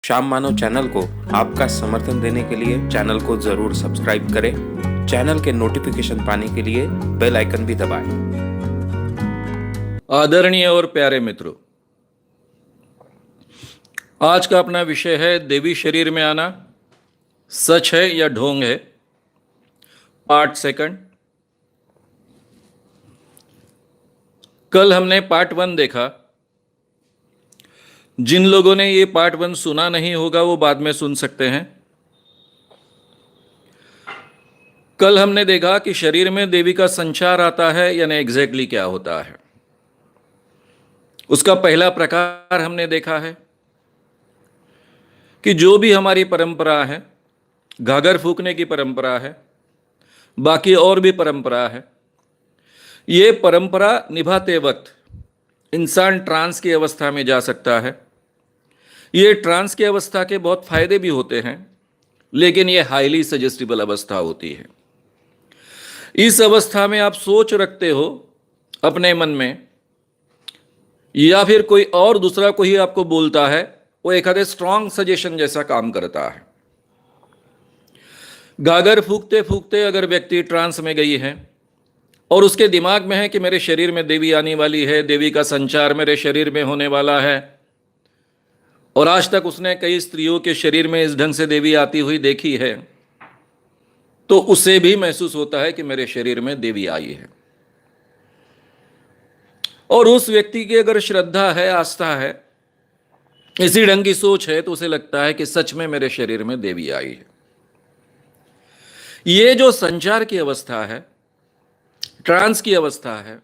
श्याम मानव channel को आपका समर्थन देने के लिए चैनल को जरूर सब्सक्राइब करें। चैनल के नोटिफिकेशन पाने के लिए बेल आइकन भी दबाएं। आदरणीय और प्यारे मित्रों, आज का अपना विषय है देवी शरीर में आना सच है या ढोंग है, पार्ट सेकंड। कल हमने पार्ट 1 देखा। जिन लोगों ने ये पार्ट 1 सुना नहीं होगा वो बाद में सुन सकते हैं। कल हमने देखा कि शरीर में देवी का संचार आता है यानी एग्जैक्टली क्या होता है। उसका पहला प्रकार हमने देखा है कि जो भी हमारी परंपरा है, घाघर फूंकने की परंपरा है, बाकी और भी परंपरा है, ये परंपरा निभाते वक्त इंसान ट्रांस की अवस्था में जा सकता है। ये ट्रांस की अवस्था के बहुत फायदे भी होते हैं, लेकिन ये हाईली सजेस्टिबल अवस्था होती है। इस अवस्था में आप सोच रखते हो अपने मन में, या फिर कोई और दूसरा कोई आपको बोलता है, वो एक आधे स्ट्रांग सजेशन जैसा काम करता है। गागर फूंकते फूंकते अगर व्यक्ति ट्रांस में गई है और उसके दिमाग में है कि मेरे शरीर में देवी आने वाली है, देवी का संचार मेरे शरीर में होने वाला है, और आज तक उसने कई स्त्रियों के शरीर में इस ढंग से देवी आती हुई देखी है, तो उसे भी महसूस होता है कि मेरे शरीर में देवी आई है। और उस व्यक्ति की अगर श्रद्धा है, आस्था है, इसी ढंग की सोच है, तो उसे लगता है कि सच में मेरे शरीर में देवी आई है। ये जो संचार की अवस्था है, ट्रांस की अवस्था है,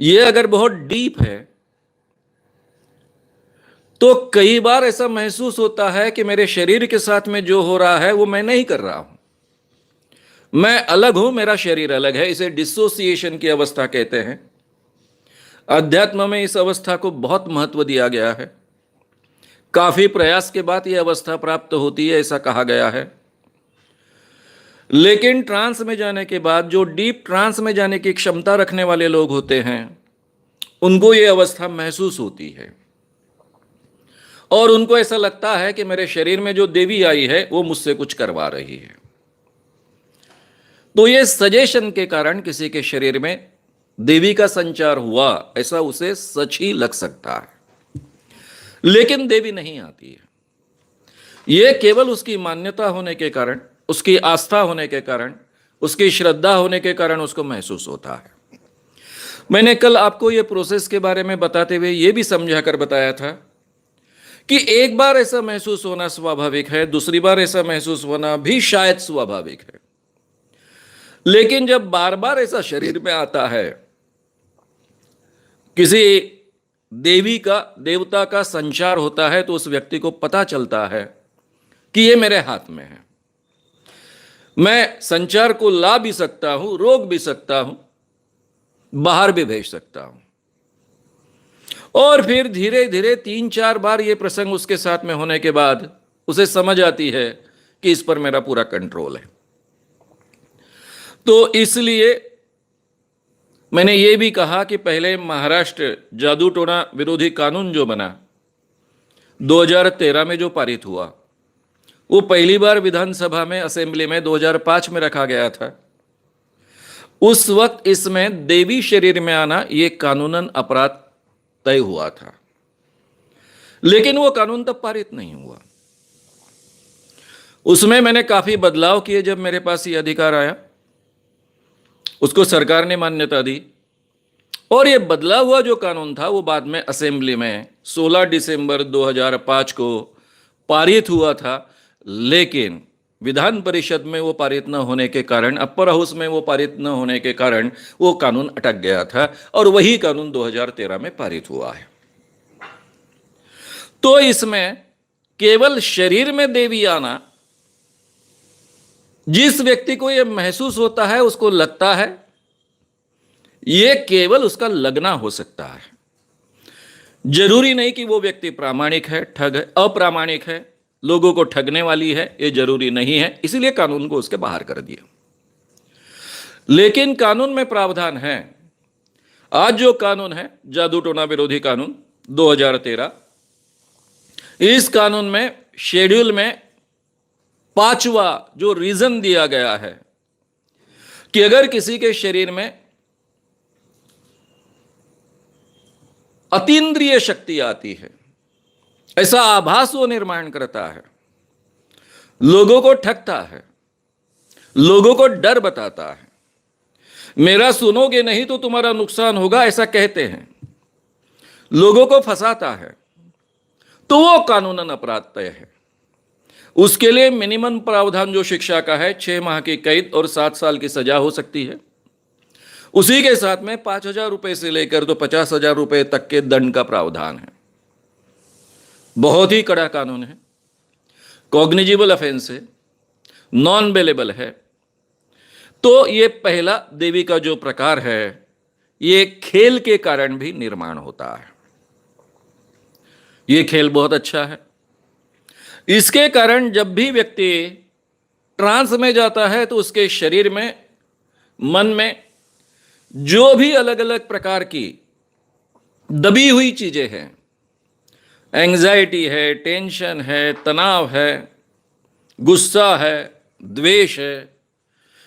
ये अगर बहुत डीप है तो कई बार ऐसा महसूस होता है कि मेरे शरीर के साथ में जो हो रहा है वो मैं नहीं कर रहा हूं, मैं अलग हूं, मेरा शरीर अलग है। इसे डिसोसिएशन की अवस्था कहते हैं। अध्यात्म में इस अवस्था को बहुत महत्व दिया गया है। काफी प्रयास के बाद यह अवस्था प्राप्त होती है, ऐसा कहा गया है। लेकिन ट्रांस में जाने के बाद जो डीप ट्रांस में जाने की क्षमता रखने वाले लोग होते हैं, उनको यह अवस्था महसूस होती है और उनको ऐसा लगता है कि मेरे शरीर में जो देवी आई है वो मुझसे कुछ करवा रही है। तो ये सजेशन के कारण किसी के शरीर में देवी का संचार हुआ, ऐसा उसे सच ही लग सकता है, लेकिन देवी नहीं आती है। यह केवल उसकी मान्यता होने के कारण, उसकी आस्था होने के कारण, उसकी श्रद्धा होने के कारण उसको महसूस होता है। मैंने कल आपको यह प्रोसेस के बारे में बताते हुए यह भी समझा कर बताया था कि एक बार ऐसा महसूस होना स्वाभाविक है, दूसरी बार ऐसा महसूस होना भी शायद स्वाभाविक है, लेकिन जब बार बार ऐसा शरीर में आता है, किसी देवी का, देवता का संचार होता है, तो उस व्यक्ति को पता चलता है कि ये मेरे हाथ में है। मैं संचार को ला भी सकता हूं, रोक भी सकता हूं, बाहर भी भेज सकता हूं। और फिर धीरे धीरे 3-4 बार ये प्रसंग उसके साथ में होने के बाद उसे समझ आती है कि इस पर मेरा पूरा कंट्रोल है। तो इसलिए मैंने ये भी कहा कि पहले महाराष्ट्र जादू टोना विरोधी कानून जो बना 2013 में, जो पारित हुआ, वो पहली बार विधानसभा में, असेंबली में 2005 में रखा गया था। उस वक्त इसमें देवी शरीर में आना ये कानूनन अपराध तय हुआ था, लेकिन वो कानून तब पारित नहीं हुआ। उसमें मैंने काफी बदलाव किए। जब मेरे पास ये अधिकार आया, उसको सरकार ने मान्यता दी, और ये बदला हुआ जो कानून था वो बाद में असेंबली में 16 दिसंबर 2005 को पारित हुआ था। लेकिन विधान परिषद में वो पारित न होने के कारण, अपर हाउस में वो पारित न होने के कारण वो कानून अटक गया था, और वही कानून 2013 में पारित हुआ है। तो इसमें केवल शरीर में देवी आना, जिस व्यक्ति को यह महसूस होता है, उसको लगता है, यह केवल उसका लगना हो सकता है। जरूरी नहीं कि वो व्यक्ति प्रामाणिक है, ठग है, अप्रामाणिक है, लोगों को ठगने वाली है, ये जरूरी नहीं है। इसीलिए कानून को उसके बाहर कर दिया। लेकिन कानून में प्रावधान है। आज जो कानून है, जादू टोना विरोधी कानून 2013, इस कानून में शेड्यूल में 5वां जो रीजन दिया गया है कि अगर किसी के शरीर में अतीन्द्रिय शक्ति आती है, ऐसा आभास वो निर्माण करता है, लोगों को ठगता है, लोगों को डर बताता है, मेरा सुनोगे नहीं तो तुम्हारा नुकसान होगा, ऐसा कहते हैं, लोगों को फंसाता है, तो वो कानूनन अपराध तय है। उसके लिए मिनिमम प्रावधान जो शिक्षा का है 6 माह की कैद और 7 साल की सजा हो सकती है। उसी के साथ में 5,000 रुपए से लेकर तो 50,000 रुपए तक के दंड का प्रावधान है। बहुत ही कड़ा कानून है, कॉग्निजिबल ऑफेंस है, नॉन बेलेबल है। तो ये पहला देवी का जो प्रकार है, ये खेल के कारण भी निर्माण होता है। ये खेल बहुत अच्छा है। इसके कारण जब भी व्यक्ति ट्रांस में जाता है तो उसके शरीर में, मन में जो भी अलग अलग प्रकार की दबी हुई चीजें हैं, एंग्जाइटी है, टेंशन है, तनाव है, गुस्सा है, द्वेष है,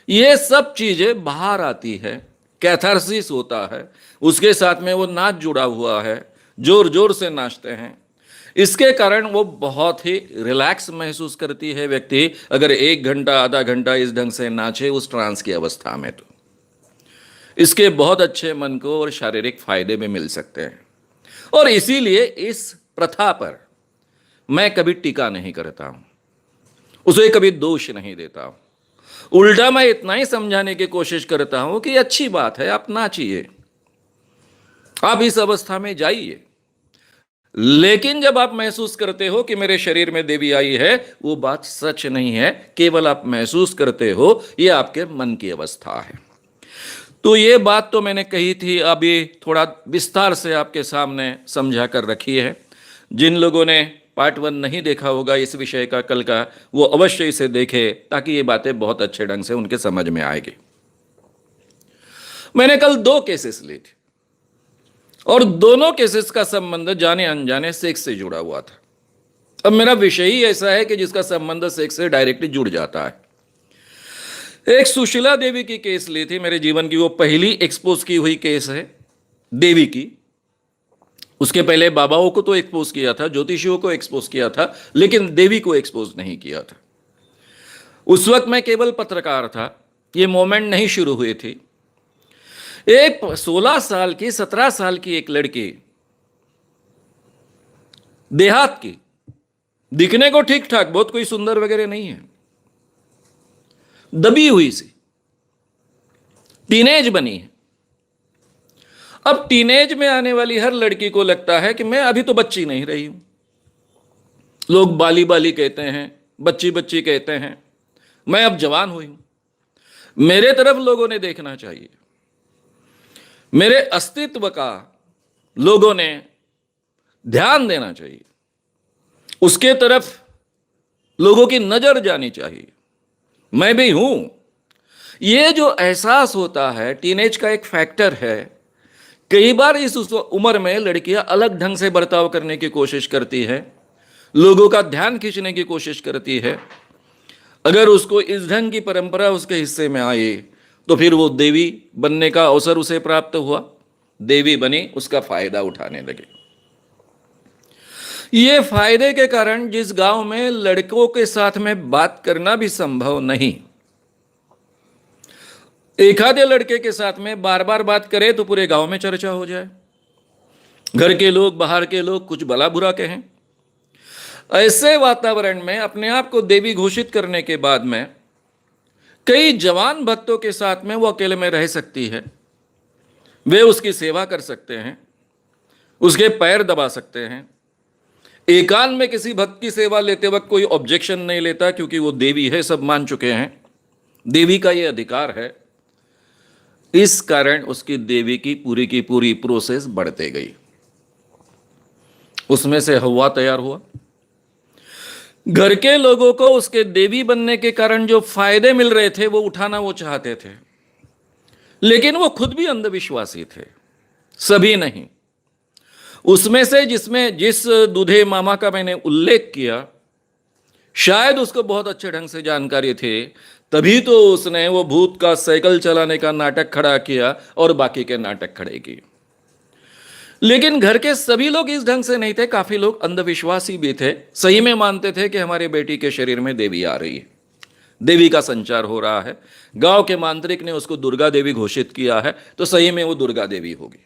ये सब चीजें बाहर आती है, कैथारसिस होता है। उसके साथ में वो नाच जुड़ा हुआ है, जोर जोर से नाचते हैं। इसके कारण वो बहुत ही रिलैक्स महसूस करती है व्यक्ति, अगर 1 घंटा आधा घंटा इस ढंग से नाचे उस ट्रांस की अवस्था में, तो इसके बहुत अच्छे मन को और शारीरिक फायदे भी मिल सकते हैं। और इसीलिए इस प्रथा पर मैं कभी टीका नहीं करता हूं, उसे कभी दोष नहीं देता हूं। उल्टा मैं इतना ही समझाने की कोशिश करता हूं कि अच्छी बात है, आप नाचिए, आप इस अवस्था में जाइए। लेकिन जब आप महसूस करते हो कि मेरे शरीर में देवी आई है, वो बात सच नहीं है, केवल आप महसूस करते हो, ये आपके मन की अवस्था है। तो ये बात तो मैंने कही थी, अभी थोड़ा विस्तार से आपके सामने समझा कर रखी है। जिन लोगों ने पार्ट 1 नहीं देखा होगा इस विषय का कल का, वो अवश्य इसे देखे, ताकि ये बातें बहुत अच्छे ढंग से उनके समझ में आएगी। मैंने कल 2 केसेस ली थी और दोनों केसेस का संबंध जाने अनजाने सेक्स से जुड़ा हुआ था। अब मेरा विषय ही ऐसा है कि जिसका संबंध सेक्स से डायरेक्टली जुड़ जाता है। एक सुशीला देवी की केस ली थी, मेरे जीवन की वो पहली एक्सपोज की हुई केस है देवी की। उसके पहले बाबाओं को तो एक्सपोज किया था, ज्योतिषियों को एक्सपोज किया था, लेकिन देवी को एक्सपोज नहीं किया था। उस वक्त मैं केवल पत्रकार था, ये मोमेंट नहीं शुरू हुई थी। एक 16 साल की 17 साल की एक लड़की, देहात की, दिखने को ठीक ठाक, बहुत कोई सुंदर वगैरह नहीं है, दबी हुई सी, टीनेज बनी है। अब टीनेज में आने वाली हर लड़की को लगता है कि मैं अभी तो बच्ची नहीं रही हूं। लोग बाली बाली कहते हैं, बच्ची बच्ची कहते हैं, मैं अब जवान हुई हूं। मेरे तरफ लोगों ने देखना चाहिए, मेरे अस्तित्व का लोगों ने ध्यान देना चाहिए, उसके तरफ लोगों की नजर जानी चाहिए, मैं भी हूं। ये जो एहसास होता है टीनेज का एक फैक्टर है। कई बार इस उम्र में लड़कियां अलग ढंग से बर्ताव करने की कोशिश करती है, लोगों का ध्यान खींचने की कोशिश करती है। अगर उसको इस ढंग की परंपरा उसके हिस्से में आई तो फिर वो देवी बनने का अवसर उसे प्राप्त हुआ, देवी बनी, उसका फायदा उठाने लगे। ये फायदे के कारण जिस गांव में लड़कों के साथ में बात करना भी संभव नहीं, एक आधे लड़के के साथ में बार बार बात करे तो पूरे गांव में चर्चा हो जाए, घर के लोग बाहर के लोग कुछ भला बुरा कहें। ऐसे वातावरण में अपने आप को देवी घोषित करने के बाद में कई जवान भक्तों के साथ में वो अकेले में रह सकती है, वे उसकी सेवा कर सकते हैं, उसके पैर दबा सकते हैं। एकांत में किसी भक्त की सेवा लेते वक्त कोई ऑब्जेक्शन नहीं लेता, क्योंकि वो देवी है, सब मान चुके हैं, देवी का ये अधिकार है। इस कारण उसकी देवी की पूरी प्रोसेस बढ़ते गई। उसमें से हवा तैयार हुआ। घर के लोगों को उसके देवी बनने के कारण जो फायदे मिल रहे थे वो उठाना वो चाहते थे, लेकिन वो खुद भी अंधविश्वासी थे, सभी नहीं। उसमें से जिस दूधे मामा का मैंने उल्लेख किया, शायद उसको बहुत अच्छे ढंग से जानकारी थी, तभी तो उसने वो भूत का साइकिल चलाने का नाटक खड़ा किया और बाकी के नाटक खड़े किए। लेकिन घर के सभी लोग इस ढंग से नहीं थे, काफी लोग अंधविश्वासी भी थे, सही में मानते थे कि हमारी बेटी के शरीर में देवी आ रही है, देवी का संचार हो रहा है। गांव के मांत्रिक ने उसको दुर्गा देवी घोषित किया है, तो सही में वो दुर्गा देवी होगी।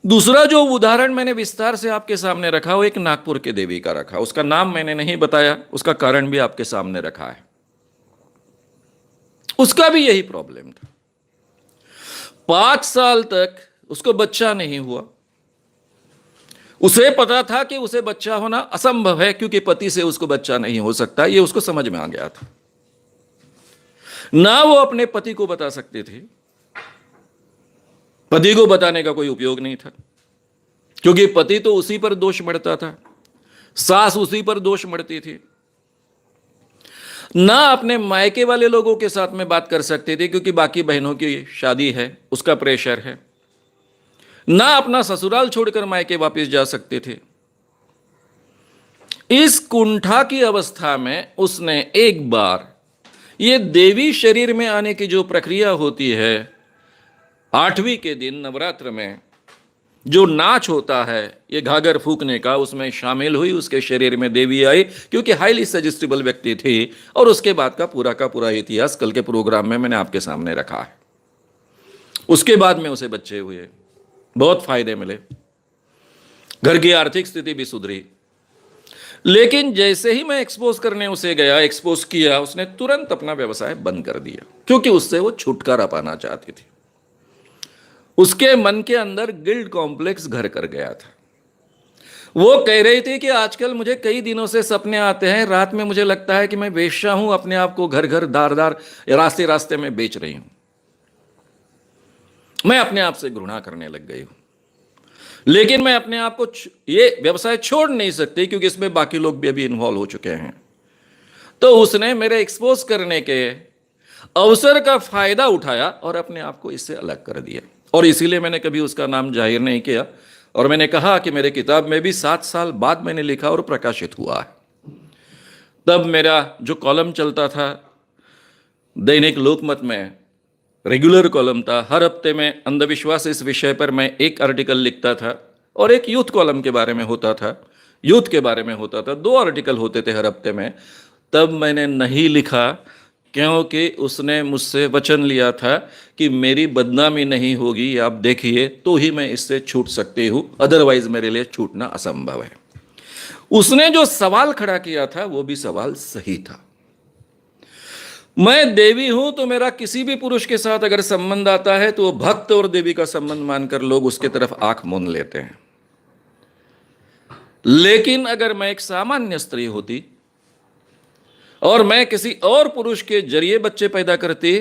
दूसरा जो उदाहरण मैंने विस्तार से आपके सामने रखा, वो एक नागपुर के देवी का रखा। उसका नाम मैंने नहीं बताया, उसका कारण भी आपके सामने रखा है। उसका भी यही प्रॉब्लम था। 5 साल तक उसको बच्चा नहीं हुआ। उसे पता था कि उसे बच्चा होना असंभव है, क्योंकि पति से उसको बच्चा नहीं हो सकता, ये उसको समझ में आ गया था। ना वो अपने पति को बता सकते थे, पति को बताने का कोई उपयोग नहीं था, क्योंकि पति तो उसी पर दोष मढ़ता था, सास उसी पर दोष मढ़ती थी। ना अपने मायके वाले लोगों के साथ में बात कर सकते थे, क्योंकि बाकी बहनों की शादी है, उसका प्रेशर है। ना अपना ससुराल छोड़कर मायके वापस जा सकते थे। इस कुंठा की अवस्था में उसने एक बार ये देवी शरीर में आने की जो प्रक्रिया होती है, 8वीं के दिन नवरात्र में जो नाच होता है ये घाघर फूकने का, उसमें शामिल हुई। उसके शरीर में देवी आई, क्योंकि हाईली सजेस्टिबल व्यक्ति थी। और उसके बाद का पूरा इतिहास कल के प्रोग्राम में मैंने आपके सामने रखा है। उसके बाद में उसे बच्चे हुए, बहुत फायदे मिले, घर की आर्थिक स्थिति भी सुधरी। लेकिन जैसे ही मैं एक्सपोज करने उसे गया, एक्सपोज किया, उसने तुरंत अपना व्यवसाय बंद कर दिया, क्योंकि उससे वो छुटकारा पाना चाहती थी। उसके मन के अंदर गिल्ट कॉम्प्लेक्स घर कर गया था। वो कह रही थी कि आजकल मुझे कई दिनों से सपने आते हैं, रात में मुझे लगता है कि मैं वेश्या हूं, अपने आप को घर घर दार दार रास्ते रास्ते में बेच रही हूं। मैं अपने आप से घृणा करने लग गई हूं, लेकिन मैं अपने आप को ये व्यवसाय छोड़ नहीं सकती, क्योंकि इसमें बाकी लोग भी अभी इन्वॉल्व हो चुके हैं। तो उसने मेरे एक्सपोज करने के अवसर का फायदा उठाया और अपने आप को इससे अलग कर दिया। और इसीलिए मैंने कभी उसका नाम जाहिर नहीं किया। और मैंने कहा कि मेरे किताब में भी 7 साल बाद मैंने लिखा और प्रकाशित हुआ है। तब मेरा जो कॉलम चलता था दैनिक लोकमत में, रेगुलर कॉलम था, हर हफ्ते में अंधविश्वास इस विषय पर मैं एक आर्टिकल लिखता था, और एक यूथ कॉलम के बारे में होता था, यूथ के बारे में होता था। 2 आर्टिकल होते थे हर हफ्ते में। तब मैंने नहीं लिखा, क्योंकि उसने मुझसे वचन लिया था कि मेरी बदनामी नहीं होगी, आप देखिए, तो ही मैं इससे छूट सकती हूं, अदरवाइज मेरे लिए छूटना असंभव है। उसने जो सवाल खड़ा किया था वो भी सवाल सही था। मैं देवी हूं तो मेरा किसी भी पुरुष के साथ अगर संबंध आता है तो वो भक्त और देवी का संबंध मानकर लोग उसके तरफ आंख मूंद लेते हैं। लेकिन अगर मैं एक सामान्य स्त्री होती और मैं किसी और पुरुष के जरिए बच्चे पैदा करती,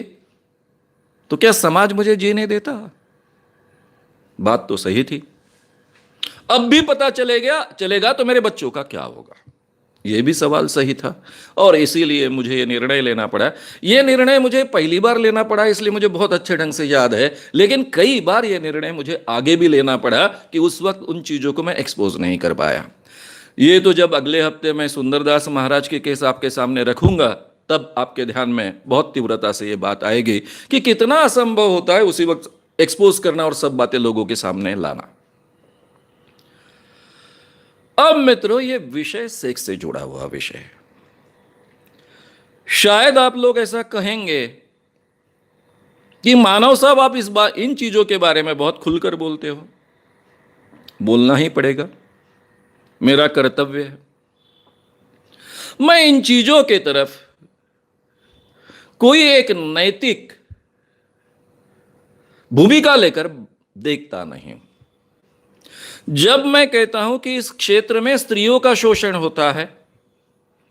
तो क्या समाज मुझे जीने देता? बात तो सही थी। अब भी पता चलेगा तो मेरे बच्चों का क्या होगा? यह भी सवाल सही था। और इसीलिए मुझे यह निर्णय लेना पड़ा। यह निर्णय मुझे पहली बार लेना पड़ा, इसलिए मुझे बहुत अच्छे ढंग से याद है। लेकिन कई बार यह निर्णय मुझे आगे भी लेना पड़ा कि उस वक्त उन चीजों को मैं एक्सपोज नहीं कर पाया। ये तो जब अगले हफ्ते मैं सुंदरदास महाराज के केस आपके सामने रखूंगा, तब आपके ध्यान में बहुत तीव्रता से ये बात आएगी कि कितना असंभव होता है उसी वक्त एक्सपोज करना और सब बातें लोगों के सामने लाना। अब मित्रों, ये विषय सेक्स से जुड़ा हुआ विषय है। शायद आप लोग ऐसा कहेंगे कि मानव साहब, आप इन चीजों के बारे में बहुत खुलकर बोलते हो। बोलना ही पड़ेगा, मेरा कर्तव्य है। मैं इन चीजों के तरफ कोई एक नैतिक भूमिका लेकर देखता नहीं। जब मैं कहता हूं कि इस क्षेत्र में स्त्रियों का शोषण होता है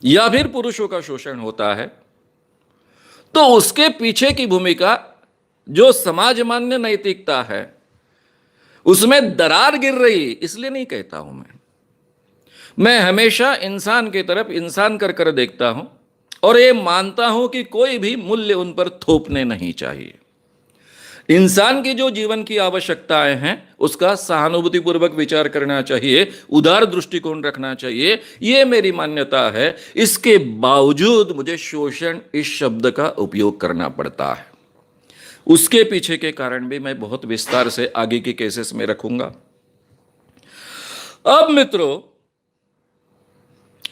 या फिर पुरुषों का शोषण होता है, तो उसके पीछे की भूमिका जो समाज मान्य नैतिकता है उसमें दरार गिर रही, इसलिए नहीं कहता हूं। मैं हमेशा इंसान की तरफ इंसान कर देखता हूं और ये मानता हूं कि कोई भी मूल्य उन पर थोपने नहीं चाहिए। इंसान की जो जीवन की आवश्यकताएं हैं उसका सहानुभूतिपूर्वक विचार करना चाहिए, उदार दृष्टिकोण रखना चाहिए, यह मेरी मान्यता है। इसके बावजूद मुझे शोषण इस शब्द का उपयोग करना पड़ता है। उसके पीछे के कारण भी मैं बहुत विस्तार से आगे के केसेस में रखूंगा। अब मित्रों,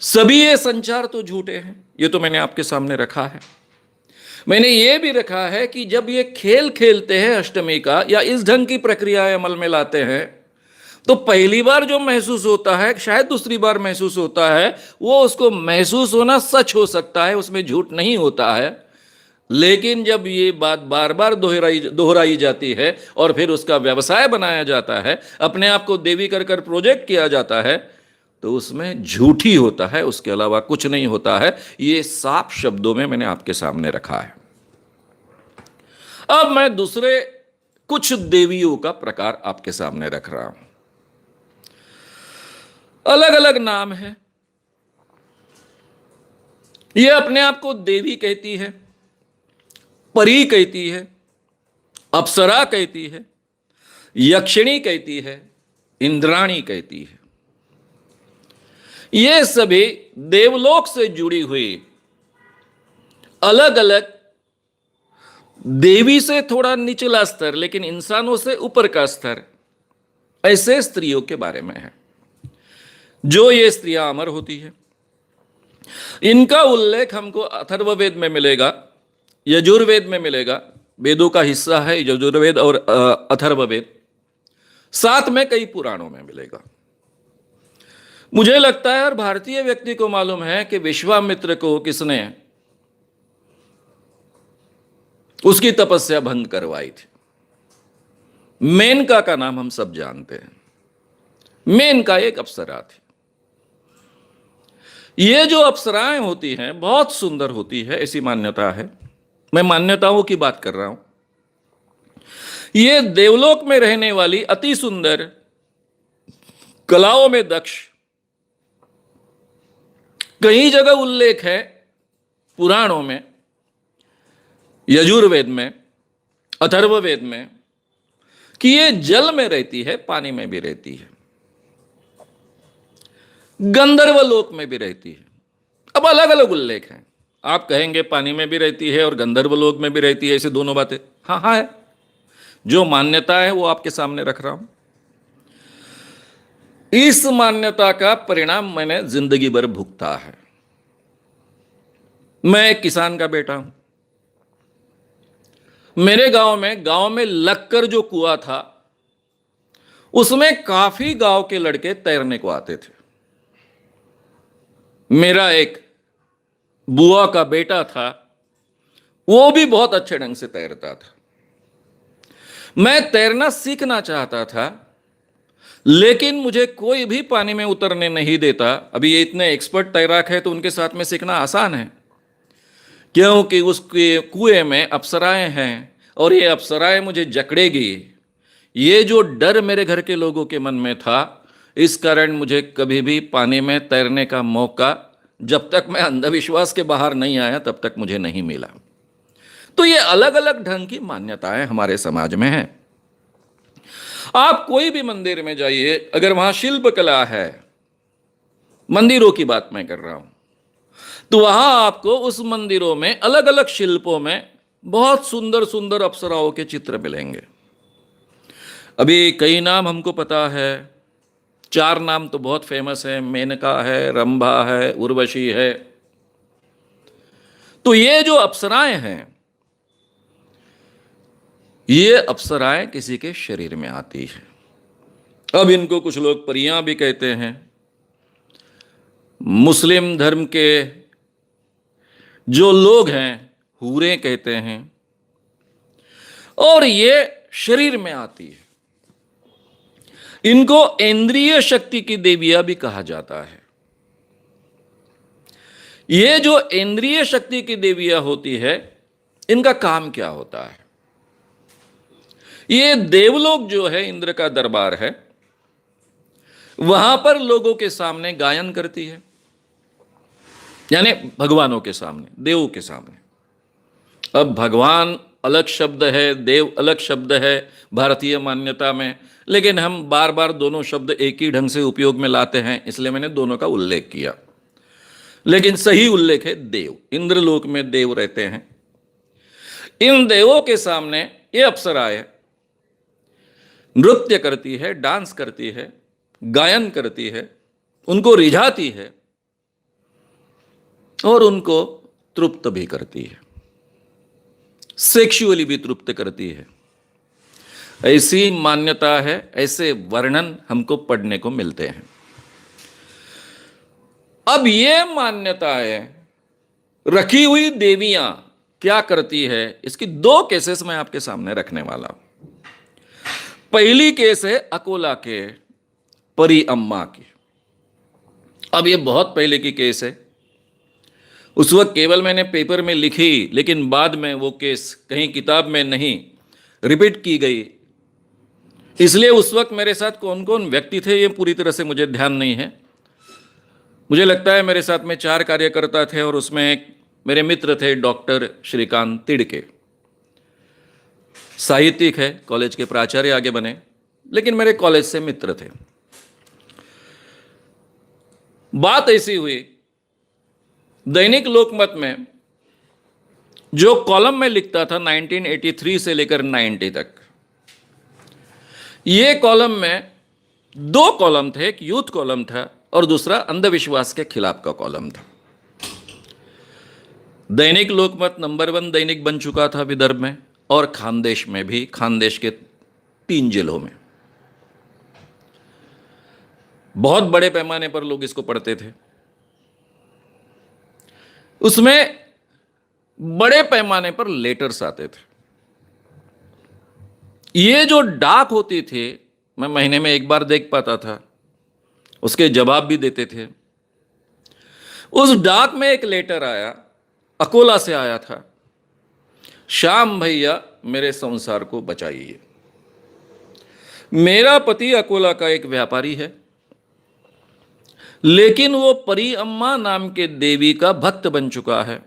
सभी ये संचार तो झूठे हैं, ये तो मैंने आपके सामने रखा है। मैंने ये भी रखा है कि जब ये खेल खेलते हैं अष्टमी का या इस ढंग की प्रक्रियाएं अमल में लाते हैं, तो पहली बार जो महसूस होता है, शायद दूसरी बार महसूस होता है, वो उसको महसूस होना सच हो सकता है, उसमें झूठ नहीं होता है। लेकिन जब ये बात बार बार दोहराई जाती है और फिर उसका व्यवसाय बनाया जाता है, अपने आप को देवी कर कर प्रोजेक्ट किया जाता है, तो उसमें झूठ ही होता है, उसके अलावा कुछ नहीं होता है। ये साफ शब्दों में मैंने आपके सामने रखा है। अब मैं दूसरे कुछ देवियों का प्रकार आपके सामने रख रहा हूं। अलग अलग नाम है। ये अपने आप को देवी कहती है, परी कहती है, अप्सरा कहती है, यक्षिणी कहती है, इंद्राणी कहती है। ये सभी देवलोक से जुड़ी हुई अलग अलग देवी से थोड़ा निचला स्तर लेकिन इंसानों से ऊपर का स्तर ऐसे स्त्रियों के बारे में है, जो ये स्त्रियां अमर होती है। इनका उल्लेख हमको अथर्ववेद में मिलेगा, यजुर्वेद में मिलेगा, वेदों का हिस्सा है यजुर्वेद और अथर्ववेद, साथ में कई पुराणों में मिलेगा। मुझे लगता है और भारतीय व्यक्ति को मालूम है कि विश्वामित्र को किसने उसकी तपस्या भंग करवाई थी। मेनका का नाम हम सब जानते हैं। मेनका एक अप्सरा थी। ये जो अप्सराएं होती हैं बहुत सुंदर होती है, ऐसी मान्यता है। मैं मान्यताओं की बात कर रहा हूं। ये देवलोक में रहने वाली अति सुंदर, कलाओं में दक्ष, कई जगह उल्लेख है पुराणों में, यजुर्वेद में, अथर्ववेद में, कि ये जल में रहती है, पानी में भी रहती है, गंधर्व लोक में भी रहती है। अब अलग अलग उल्लेख हैं। आप कहेंगे पानी में भी रहती है और गंधर्व लोक में भी रहती है, ऐसे दोनों बातें। हाँ हाँ है। जो मान्यता है वो आपके सामने रख रहा हूं। इस मान्यता का परिणाम मैंने जिंदगी भर भुगता है। मैं एक किसान का बेटा हूं। मेरे गांव में लगकर जो कुआं था, उसमें काफी गांव के लड़के तैरने को आते थे। मेरा एक बुआ का बेटा था, वो भी बहुत अच्छे ढंग से तैरता था। मैं तैरना सीखना चाहता था, लेकिन मुझे कोई भी पानी में उतरने नहीं देता। अभी ये इतने एक्सपर्ट तैराक है तो उनके साथ में सीखना आसान है, क्योंकि उसके कुएं में अप्सराएं हैं और ये अप्सराएं मुझे जकड़ेगी। ये जो डर मेरे घर के लोगों के मन में था, इस कारण मुझे कभी भी पानी में तैरने का मौका, जब तक मैं अंधविश्वास के बाहर नहीं आया तब तक मुझे नहीं मिला। तो ये अलग अलग ढंग की मान्यताएं हमारे समाज में हैं। आप कोई भी मंदिर में जाइए, अगर वहां शिल्प कला है, मंदिरों की बात मैं कर रहा हूं, तो वहां आपको उस मंदिरों में अलग अलग शिल्पों में बहुत सुंदर सुंदर अप्सराओं के चित्र मिलेंगे। अभी कई नाम हमको पता है, 4 नाम तो बहुत फेमस है, मेनका है, रंभा है, उर्वशी है। तो ये जो अप्सराएं हैं, ये अप्सराएं किसी के शरीर में आती है। अब इनको कुछ लोग परियां भी कहते हैं। मुस्लिम धर्म के जो लोग हैं हूरे कहते हैं, और ये शरीर में आती है। इनको इंद्रिय शक्ति की देवियां भी कहा जाता है। ये जो इंद्रिय शक्ति की देवियां होती है, इनका काम क्या होता है? ये देवलोक जो है, इंद्र का दरबार है, वहां पर लोगों के सामने गायन करती है, यानी भगवानों के सामने, देवों के सामने। अब भगवान अलग शब्द है, देव अलग शब्द है भारतीय मान्यता में, लेकिन हम बार बार दोनों शब्द एक ही ढंग से उपयोग में लाते हैं, इसलिए मैंने दोनों का उल्लेख किया। लेकिन सही उल्लेख है देव। इंद्रलोक में देव रहते हैं। इन देवों के सामने ये अप्सराएं नृत्य करती है, डांस करती है, गायन करती है, उनको रिझाती है और उनको तृप्त भी करती है, सेक्सुअली भी तृप्त करती है। ऐसी मान्यता है, ऐसे वर्णन हमको पढ़ने को मिलते हैं। अब ये मान्यताएं रखी हुई देवियां क्या करती है, इसकी दो केसेस मैं आपके सामने रखने वाला हूं। पहली केस है अकोला के परी अम्मा की। अब ये बहुत पहले की केस है। उस वक्त केवल मैंने पेपर में लिखी, लेकिन बाद में वो केस कहीं किताब में नहीं रिपीट की गई, इसलिए उस वक्त मेरे साथ कौन कौन व्यक्ति थे ये पूरी तरह से मुझे ध्यान नहीं है। मुझे लगता है मेरे साथ में 4 कार्यकर्ता थे और उसमें एक मेरे मित्र थे डॉक्टर श्रीकांत तिड़के, साहित्यिक है, कॉलेज के प्राचार्य आगे बने, लेकिन मेरे कॉलेज से मित्र थे। बात ऐसी हुई, दैनिक लोकमत में जो कॉलम में लिखता था 1983 से लेकर 90 तक, ये कॉलम में 2 कॉलम थे, एक यूथ कॉलम था और दूसरा अंधविश्वास के खिलाफ का कॉलम था। दैनिक लोकमत नंबर 1 दैनिक बन चुका था विदर्भ में और खानदेश में भी, खानदेश के 3 जिलों में बहुत बड़े पैमाने पर लोग इसको पढ़ते थे। उसमें बड़े पैमाने पर लेटर्स आते थे। ये जो डाक होती थी, मैं महीने में 1 बार देख पाता था, उसके जवाब भी देते थे। उस डाक में एक लेटर आया, अकोला से आया था, श्याम भैया मेरे संसार को बचाइए। मेरा पति अकोला का एक व्यापारी है, लेकिन वो परी अम्मा नाम के देवी का भक्त बन चुका है।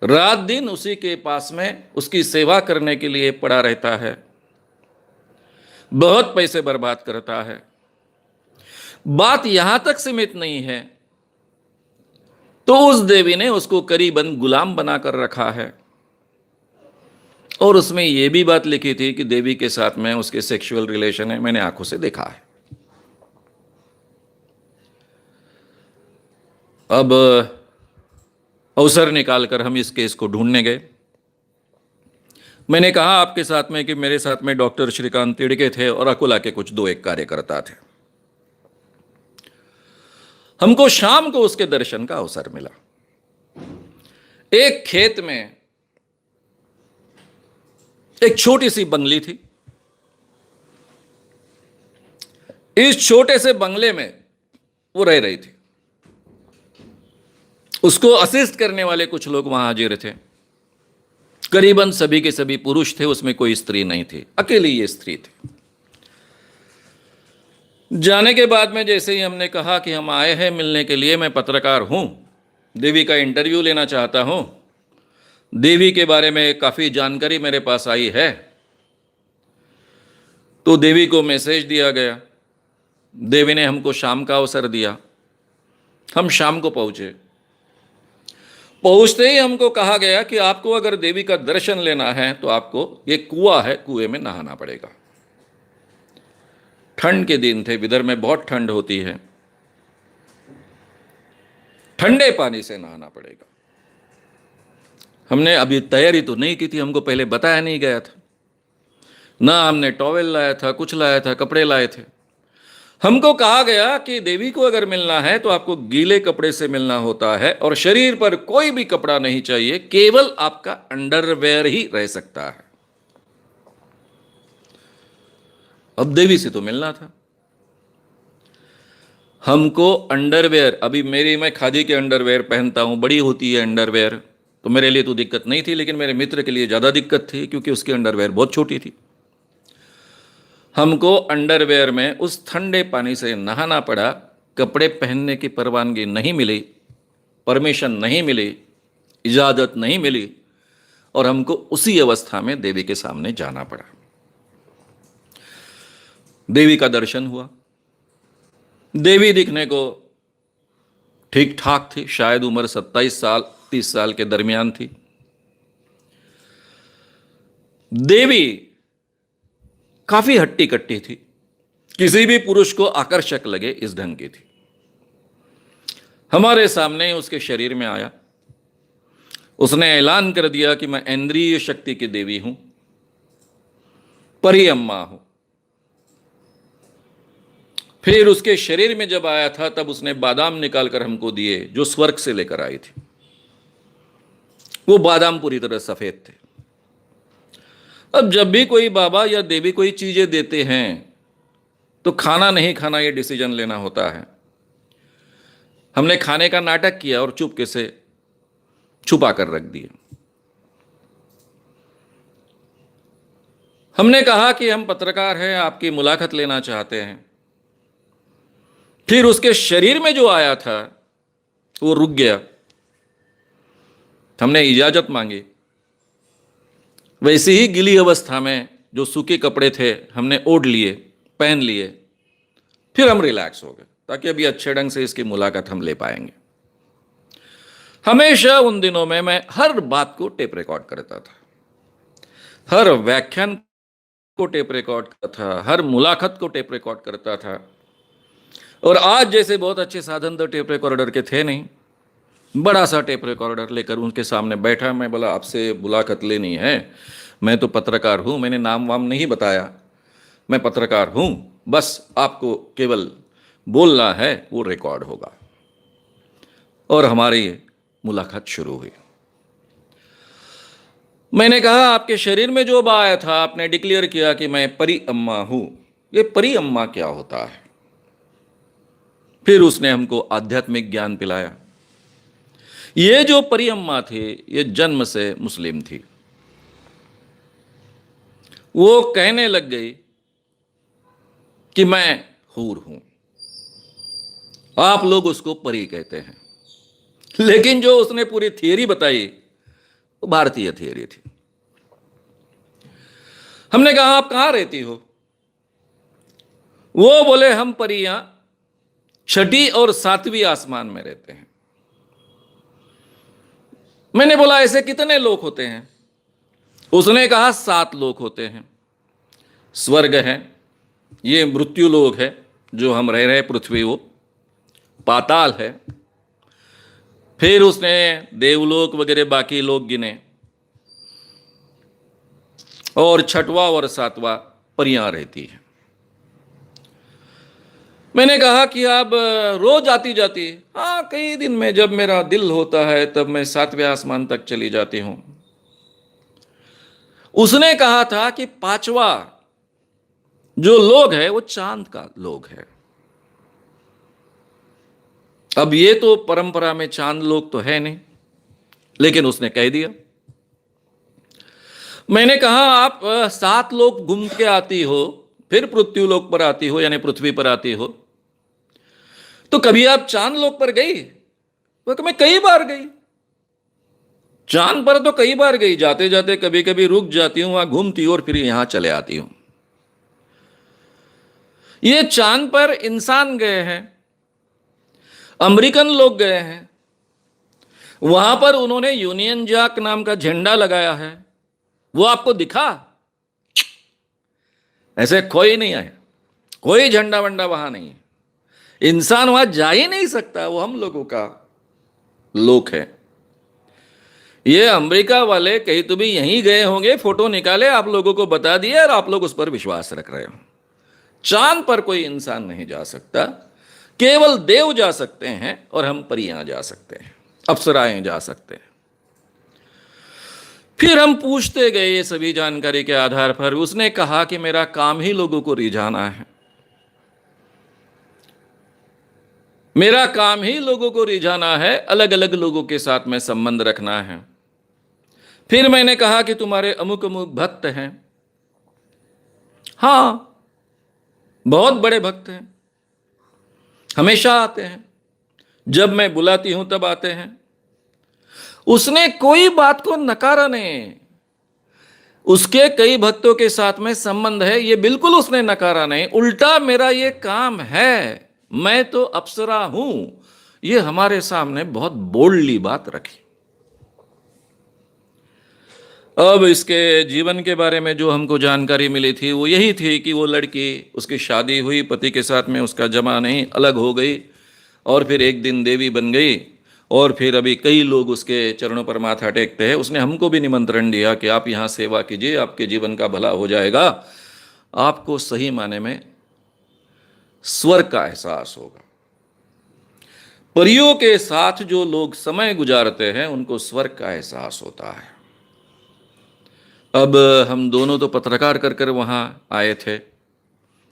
रात दिन उसी के पास में उसकी सेवा करने के लिए पड़ा रहता है, बहुत पैसे बर्बाद करता है। बात यहां तक सीमित नहीं है, तो उस देवी ने उसको करीबन गुलाम बनाकर रखा है और उसमें यह भी बात लिखी थी कि देवी के साथ में उसके सेक्सुअल रिलेशन है, मैंने आंखों से देखा है। अब अवसर निकालकर हम इस केस को ढूंढने गए। मैंने कहा आपके साथ में कि मेरे साथ में डॉक्टर श्रीकांत तिड़के थे और अकोला के कुछ 2-1 कार्यकर्ता थे। हमको शाम को उसके दर्शन का अवसर मिला। एक खेत में एक छोटी सी बंगली थी। इस छोटे से बंगले में वो रह रही थी। उसको असिस्ट करने वाले कुछ लोग वहां हाजिर थे। करीबन सभी के सभी पुरुष थे, उसमें कोई स्त्री नहीं थी, अकेली ये स्त्री थी। जाने के बाद में जैसे ही हमने कहा कि हम आए हैं मिलने के लिए, मैं पत्रकार हूं, देवी का इंटरव्यू लेना चाहता हूं, देवी के बारे में काफ़ी जानकारी मेरे पास आई है, तो देवी को मैसेज दिया गया। देवी ने हमको शाम का अवसर दिया। हम शाम को पहुंचे। पहुंचते ही हमको कहा गया कि आपको अगर देवी का दर्शन लेना है तो आपको, ये कुआं है, कुएं में नहाना पड़ेगा। ठंड के दिन थे, विदर्भ में बहुत ठंड होती है, ठंडे पानी से नहाना पड़ेगा। हमने अभी तैयारी तो नहीं की थी, हमको पहले बताया नहीं गया था, ना हमने टॉवेल लाया था, कुछ लाया था, कपड़े लाए थे। हमको कहा गया कि देवी को अगर मिलना है तो आपको गीले कपड़े से मिलना होता है और शरीर पर कोई भी कपड़ा नहीं चाहिए, केवल आपका अंडरवेयर ही रह सकता है। अब देवी से तो मिलना था। हमको अंडरवेयर, अभी मैं खादी के अंडरवेयर पहनता हूं, बड़ी होती है अंडरवेयर, तो मेरे लिए तो दिक्कत नहीं थी, लेकिन मेरे मित्र के लिए ज़्यादा दिक्कत थी क्योंकि उसकी अंडरवेयर बहुत छोटी थी। हमको अंडरवेयर में उस ठंडे पानी से नहाना पड़ा। कपड़े पहनने की परवानगी नहीं मिली, परमिशन नहीं मिली, इजाज़त नहीं मिली और हमको उसी अवस्था में देवी के सामने जाना पड़ा। देवी का दर्शन हुआ। देवी दिखने को ठीक ठाक थी, शायद उम्र 27 साल 30 साल के दरमियान थी। देवी काफी हट्टी कट्टी थी, किसी भी पुरुष को आकर्षक लगे इस ढंग की थी। हमारे सामने उसके शरीर में आया, उसने ऐलान कर दिया कि मैं इंद्रिय शक्ति की देवी हूं, परी अम्मा हूं। फिर उसके शरीर में जब आया था तब उसने बादाम निकालकर हमको दिए जो स्वर्ग से लेकर आई थी। वो बादाम पूरी तरह सफेद थे। अब जब भी कोई बाबा या देवी कोई चीजें देते हैं तो खाना नहीं खाना ये डिसीजन लेना होता है। हमने खाने का नाटक किया और चुपके से छुपा कर रख दिए। हमने कहा कि हम पत्रकार हैं, आपकी मुलाकात लेना चाहते हैं। फिर उसके शरीर में जो आया था वो रुक गया। हमने इजाजत मांगी। वैसे ही गिली अवस्था में जो सूखे कपड़े थे हमने ओढ़ लिए, पहन लिए। फिर हम रिलैक्स हो गए ताकि अभी अच्छे ढंग से इसकी मुलाकात हम ले पाएंगे। हमेशा उन दिनों में मैं हर बात को टेप रिकॉर्ड करता था, हर व्याख्यान को टेप रिकॉर्ड करता था, हर मुलाकात को टेप रिकॉर्ड करता था। और आज जैसे बहुत अच्छे साधन तो टेप रिकॉर्डर के थे नहीं। बड़ा सा टेप रिकॉर्डर लेकर उनके सामने बैठा। मैं बोला, आपसे मुलाकात लेनी है, मैं तो पत्रकार हूं, मैंने नाम वाम नहीं बताया, मैं पत्रकार हूं, बस आपको केवल बोलना है, वो रिकॉर्ड होगा। और हमारी मुलाकात शुरू हुई। मैंने कहा, आपके शरीर में जो आया था आपने डिक्लेयर किया कि मैं परी अम्मा हूं, ये परी अम्मा क्या होता है? फिर उसने हमको आध्यात्मिक ज्ञान पिलाया। ये जो परी अम्मा थी ये जन्म से मुस्लिम थी। वो कहने लग गई कि मैं हूर हूं, आप लोग उसको परी कहते हैं। लेकिन जो उसने पूरी थियरी बताई वो भारतीय थियरी थी। हमने कहा, आप कहां रहती हो? वो बोले, हम परियां 6ठी और 7वीं आसमान में रहते हैं। मैंने बोला, ऐसे कितने लोक होते हैं? उसने कहा, 7 लोक होते हैं। स्वर्ग है, ये मृत्यु लोक है जो हम रह रहे पृथ्वी, वो पाताल है। फिर उसने देवलोक वगैरह बाकी लोग गिने, और 6वां और 7वां परियां रहती है। मैंने कहा कि आप रोज आती जाती? हाँ, कई दिन में जब मेरा दिल होता है तब मैं 7वें आसमान तक चली जाती हूं। उसने कहा था कि 5वां जो लोग है वो चांद का लोग है। अब ये तो परंपरा में चांद लोग तो है नहीं, लेकिन उसने कह दिया। मैंने कहा, आप 7 लोग घूम के आती हो, फिर पृथ्वी लोक पर आती हो, यानी पृथ्वी पर आती हो, तो कभी आप चांद लोक पर गई? वो तो मैं कई बार गई, चांद पर तो कई बार गई, जाते जाते कभी कभी रुक जाती हूं, वहां घूमती हूं और फिर यहां चले आती हूं। ये चांद पर इंसान गए हैं, अमेरिकन लोग गए हैं, वहां पर उन्होंने यूनियन जैक नाम का झंडा लगाया है, वो आपको दिखा? ऐसे कोई नहीं आया, कोई झंडा वंडा वहां नहीं है। इंसान वहां जा ही नहीं सकता, वो हम लोगों का लोक है। ये अमेरिका वाले कहीं तो भी यहीं गए होंगे, फोटो निकाले, आप लोगों को बता दिया और आप लोग उस पर विश्वास रख रहे हो। चांद पर कोई इंसान नहीं जा सकता, केवल देव जा सकते हैं और हम परियां जा सकते हैं, अप्सराएं जा सकते हैं। फिर हम पूछते गए ये सभी जानकारी के आधार पर। उसने कहा कि मेरा काम ही लोगों को रिझाना है, मेरा काम ही लोगों को रिझाना है, अलग अलग लोगों के साथ में संबंध रखना है। फिर मैंने कहा कि तुम्हारे अमुक अमुक भक्त हैं। हां, बहुत बड़े भक्त हैं, हमेशा आते हैं, जब मैं बुलाती हूं तब आते हैं। उसने कोई बात को नकारा नहीं, उसके कई भक्तों के साथ में संबंध है, ये बिल्कुल उसने नकारा नहीं, उल्टा मेरा ये काम है, मैं तो अप्सरा हूं, ये हमारे सामने बहुत बोल्डली बात रखी। अब इसके जीवन के बारे में जो हमको जानकारी मिली थी वो यही थी कि वो लड़की, उसकी शादी हुई, पति के साथ में उसका जमा नहीं, अलग हो गई, और फिर एक दिन देवी बन गई, और फिर अभी कई लोग उसके चरणों पर माथा टेकते हैं। उसने हमको भी निमंत्रण दिया कि आप यहाँ सेवा कीजिए, आपके जीवन का भला हो जाएगा, आपको सही माने में स्वर्ग का एहसास होगा। परियों के साथ जो लोग समय गुजारते हैं उनको स्वर्ग का एहसास होता है। अब हम दोनों तो पत्रकार कर कर वहां आए थे,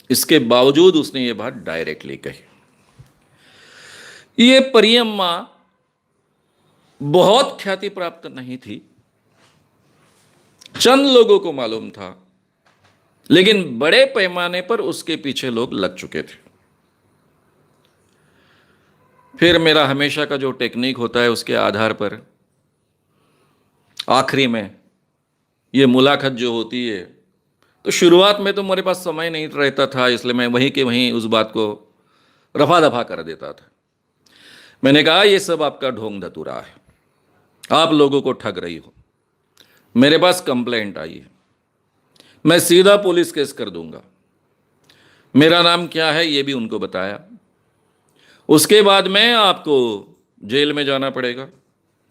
इसके बावजूद उसने ये बात डायरेक्टली कही। ये परियम्मा बहुत ख्याति प्राप्त नहीं थी, चंद लोगों को मालूम था, लेकिन बड़े पैमाने पर उसके पीछे लोग लग चुके थे। फिर मेरा हमेशा का जो टेक्निक होता है उसके आधार पर आखिरी में ये मुलाकात जो होती है, तो शुरुआत में तो मेरे पास समय नहीं रहता था, इसलिए मैं वहीं के वहीं उस बात को रफा दफा कर देता था। मैंने कहा ये सब आपका ढोंग धतूरा है, आप लोगों को ठग रही हो, मेरे पास कंप्लेंट आई है, मैं सीधा पुलिस केस कर दूंगा। मेरा नाम क्या है ये भी उनको बताया। उसके बाद में आपको जेल में जाना पड़ेगा,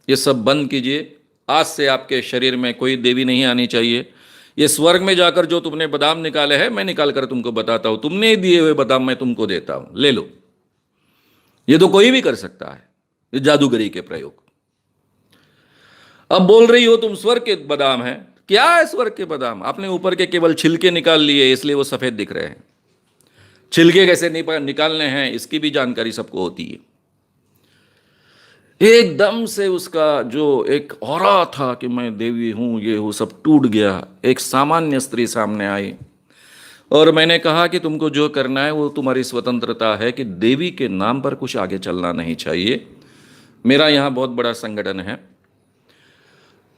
ये सब बंद कीजिए, आज से आपके शरीर में कोई देवी नहीं आनी चाहिए। ये स्वर्ग में जाकर जो तुमने बादाम निकाले हैं मैं निकाल कर तुमको बताता हूं, तुमने दिए हुए बादाम मैं तुमको देता हूं, ले लो। ये तो कोई भी कर सकता है, ये जादूगरी के प्रयोग। अब बोल रही हो तुम स्वर्ग के बादाम हैं, क्या है स्वर्ग के बादाम? आपने ऊपर के केवल छिलके निकाल लिए इसलिए वो सफेद दिख रहे हैं, छिलके कैसे निकालने हैं इसकी भी जानकारी सबको होती है। एकदम से उसका जो एक ऑरा था कि मैं देवी हूं, ये हूं, सब टूट गया। एक सामान्य स्त्री सामने आई और मैंने कहा कि तुमको जो करना है वो तुम्हारी स्वतंत्रता है, कि देवी के नाम पर कुछ आगे चलना नहीं चाहिए। मेरा यहाँ बहुत बड़ा संगठन है,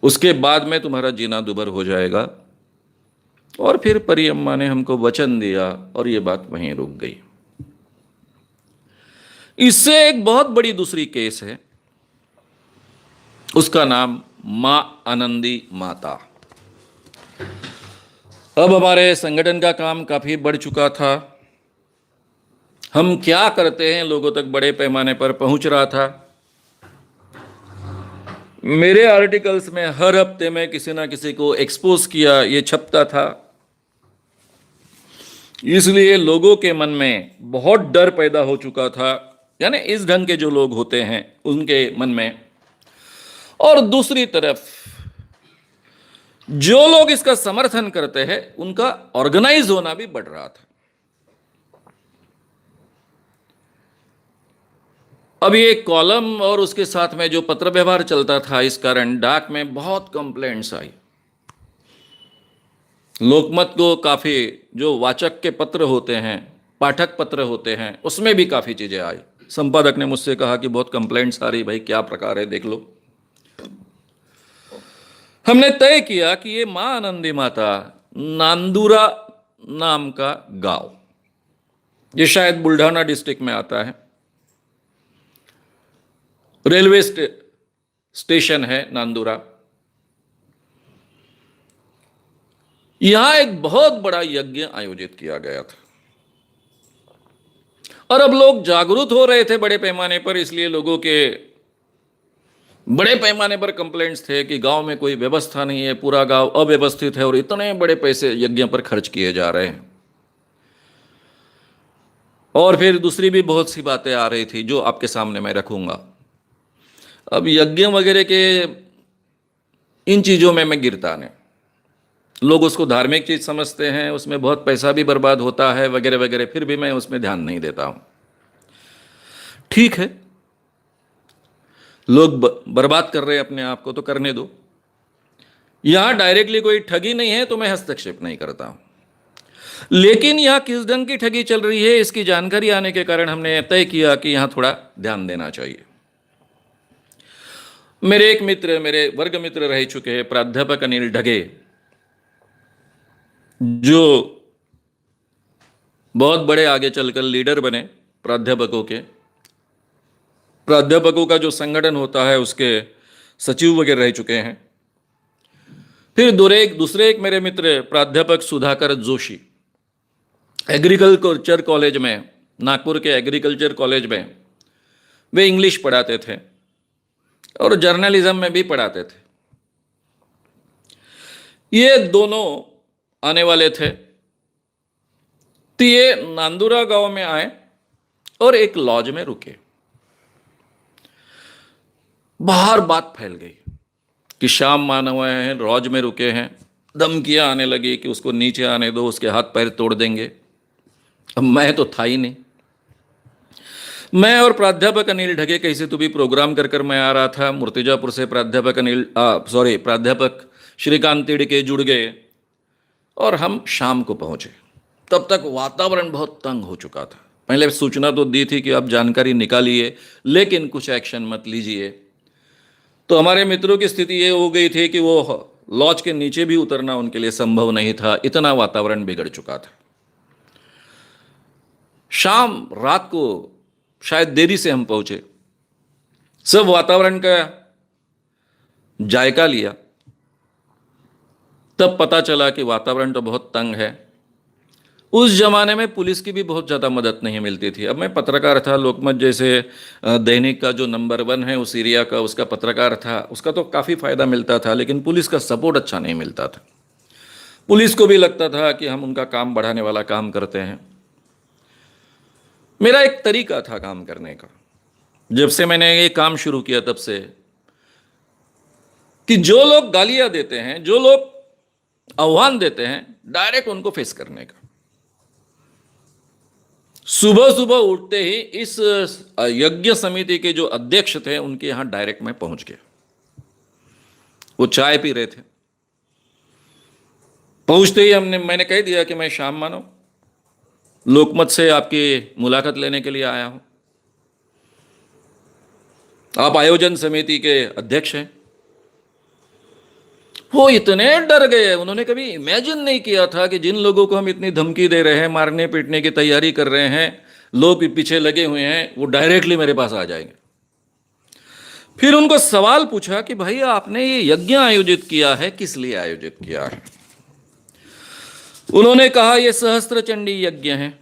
उसके बाद में तुम्हारा जीना दुभर हो जाएगा। और फिर परियम्मा ने हमको वचन दिया और ये बात वहीं रुक गई। इससे एक बहुत बड़ी दूसरी केस है, उसका नाम मां आनंदी माता। अब हमारे संगठन का काम काफी बढ़ चुका था, हम क्या करते हैं लोगों तक बड़े पैमाने पर पहुंच रहा था। मेरे आर्टिकल्स में हर हफ्ते में किसी ना किसी को एक्सपोज किया, ये छपता था। इसलिए लोगों के मन में बहुत डर पैदा हो चुका था, यानी इस ढंग के जो लोग होते हैं उनके मन में। और दूसरी तरफ जो लोग इसका समर्थन करते हैं उनका ऑर्गेनाइज होना भी बढ़ रहा था। अब ये कॉलम और उसके साथ में जो पत्र व्यवहार चलता था, इस कारण डाक में बहुत कंप्लेंट्स आई। लोकमत को काफी जो वाचक के पत्र होते हैं, पाठक पत्र होते हैं, उसमें भी काफी चीजें आई। संपादक ने मुझसे कहा कि बहुत कंप्लेंट्स आ रही, भाई क्या प्रकार है देख लो। हमने तय किया कि ये मां आनंदी माता नांदुरा नाम का गांव, ये शायद बुल्ढाना डिस्ट्रिक्ट में आता है, रेलवे स्टेशन है नांदुरा। यहां एक बहुत बड़ा यज्ञ आयोजित किया गया था और अब लोग जागरूक हो रहे थे बड़े पैमाने पर, इसलिए लोगों के बड़े पैमाने पर कंप्लेंट्स थे कि गांव में कोई व्यवस्था नहीं है, पूरा गांव अव्यवस्थित है और इतने बड़े पैसे यज्ञ पर खर्च किए जा रहे हैं। और फिर दूसरी भी बहुत सी बातें आ रही थी जो आपके सामने मैं रखूंगा। अब यज्ञ वगैरह के इन चीजों में मैं गिरता नहीं, लोग उसको धार्मिक चीज समझते हैं, उसमें बहुत पैसा भी बर्बाद होता है वगैरह वगैरह, फिर भी मैं उसमें ध्यान नहीं देता हूं। ठीक है, लोग बर्बाद कर रहे हैं अपने आप को तो करने दो, यहां डायरेक्टली कोई ठगी नहीं है तो मैं हस्तक्षेप नहीं करता हूं। लेकिन यहां किस ढंग की ठगी चल रही है इसकी जानकारी आने के कारण हमने तय किया कि यहां थोड़ा ध्यान देना चाहिए। मेरे एक मित्र, मेरे वर्ग मित्र रह चुके हैं प्राध्यापक अनिल ढगे, जो बहुत बड़े आगे चलकर लीडर बने प्राध्यापकों का जो संगठन होता है उसके सचिव वगैरह रह चुके हैं। फिर दूसरे एक मेरे मित्र प्राध्यापक सुधाकर जोशी, एग्रीकल्चर कॉलेज में, नागपुर के एग्रीकल्चर कॉलेज में वे इंग्लिश पढ़ाते थे और जर्नलिज्म में भी पढ़ाते थे। ये दोनों आने वाले थे, तो ये नांदुरा गांव में आए और एक लॉज में रुके। बाहर बात फैल गई कि श्याम मानव हैं, लॉज में रुके हैं। धमकियां आने लगी कि उसको नीचे आने दो, उसके हाथ पैर तोड़ देंगे। अब मैं तो था ही नहीं। मैं और प्राध्यापक अनिल ढगे कैसे तो भी प्रोग्राम कर मैं आ रहा था। मूर्तिजापुर से प्राध्यापक श्रीकांत तिड़के जुड़ गए और हम शाम को पहुंचे। तब तक वातावरण बहुत तंग हो चुका था। पहले सूचना तो दी थी कि आप जानकारी निकालिए लेकिन कुछ एक्शन मत लीजिए। तो हमारे मित्रों की स्थिति ये हो गई थी कि वो लॉज के नीचे भी उतरना उनके लिए संभव नहीं था, इतना वातावरण बिगड़ चुका था। शाम रात को शायद देरी से हम पहुंचे, सब वातावरण का जायका लिया, तब पता चला कि वातावरण तो बहुत तंग है। उस जमाने में पुलिस की भी बहुत ज़्यादा मदद नहीं मिलती थी। अब मैं पत्रकार था, लोकमत जैसे दैनिक का जो नंबर 1 है उस एरिया का, उसका पत्रकार था, उसका तो काफ़ी फायदा मिलता था, लेकिन पुलिस का सपोर्ट अच्छा नहीं मिलता था। पुलिस को भी लगता था कि हम उनका काम बढ़ाने वाला काम करते हैं। मेरा एक तरीका था काम करने का, जब से मैंने ये काम शुरू किया तब से, कि जो लोग गालियां देते हैं, जो लोग आह्वान देते हैं, डायरेक्ट उनको फेस करने का। सुबह सुबह उठते ही इस यज्ञ समिति के जो अध्यक्ष थे उनके यहां डायरेक्ट मैं पहुंच गया। वो चाय पी रहे थे। पहुंचते ही मैंने कह दिया कि मैं श्याम मानव लोकमत से आपकी मुलाकात लेने के लिए आया हूं। आप आयोजन समिति के अध्यक्ष हैं। वो इतने डर गए, उन्होंने कभी इमेजिन नहीं किया था कि जिन लोगों को हम इतनी धमकी दे रहे हैं, मारने पीटने की तैयारी कर रहे हैं, लोग पीछे लगे हुए हैं, वो डायरेक्टली मेरे पास आ जाएंगे। फिर उनको सवाल पूछा कि भाई आपने ये यज्ञ आयोजित किया है, किस लिए आयोजित किया है? उन्होंने कहा ये सहस्त्र चंडी यज्ञ है।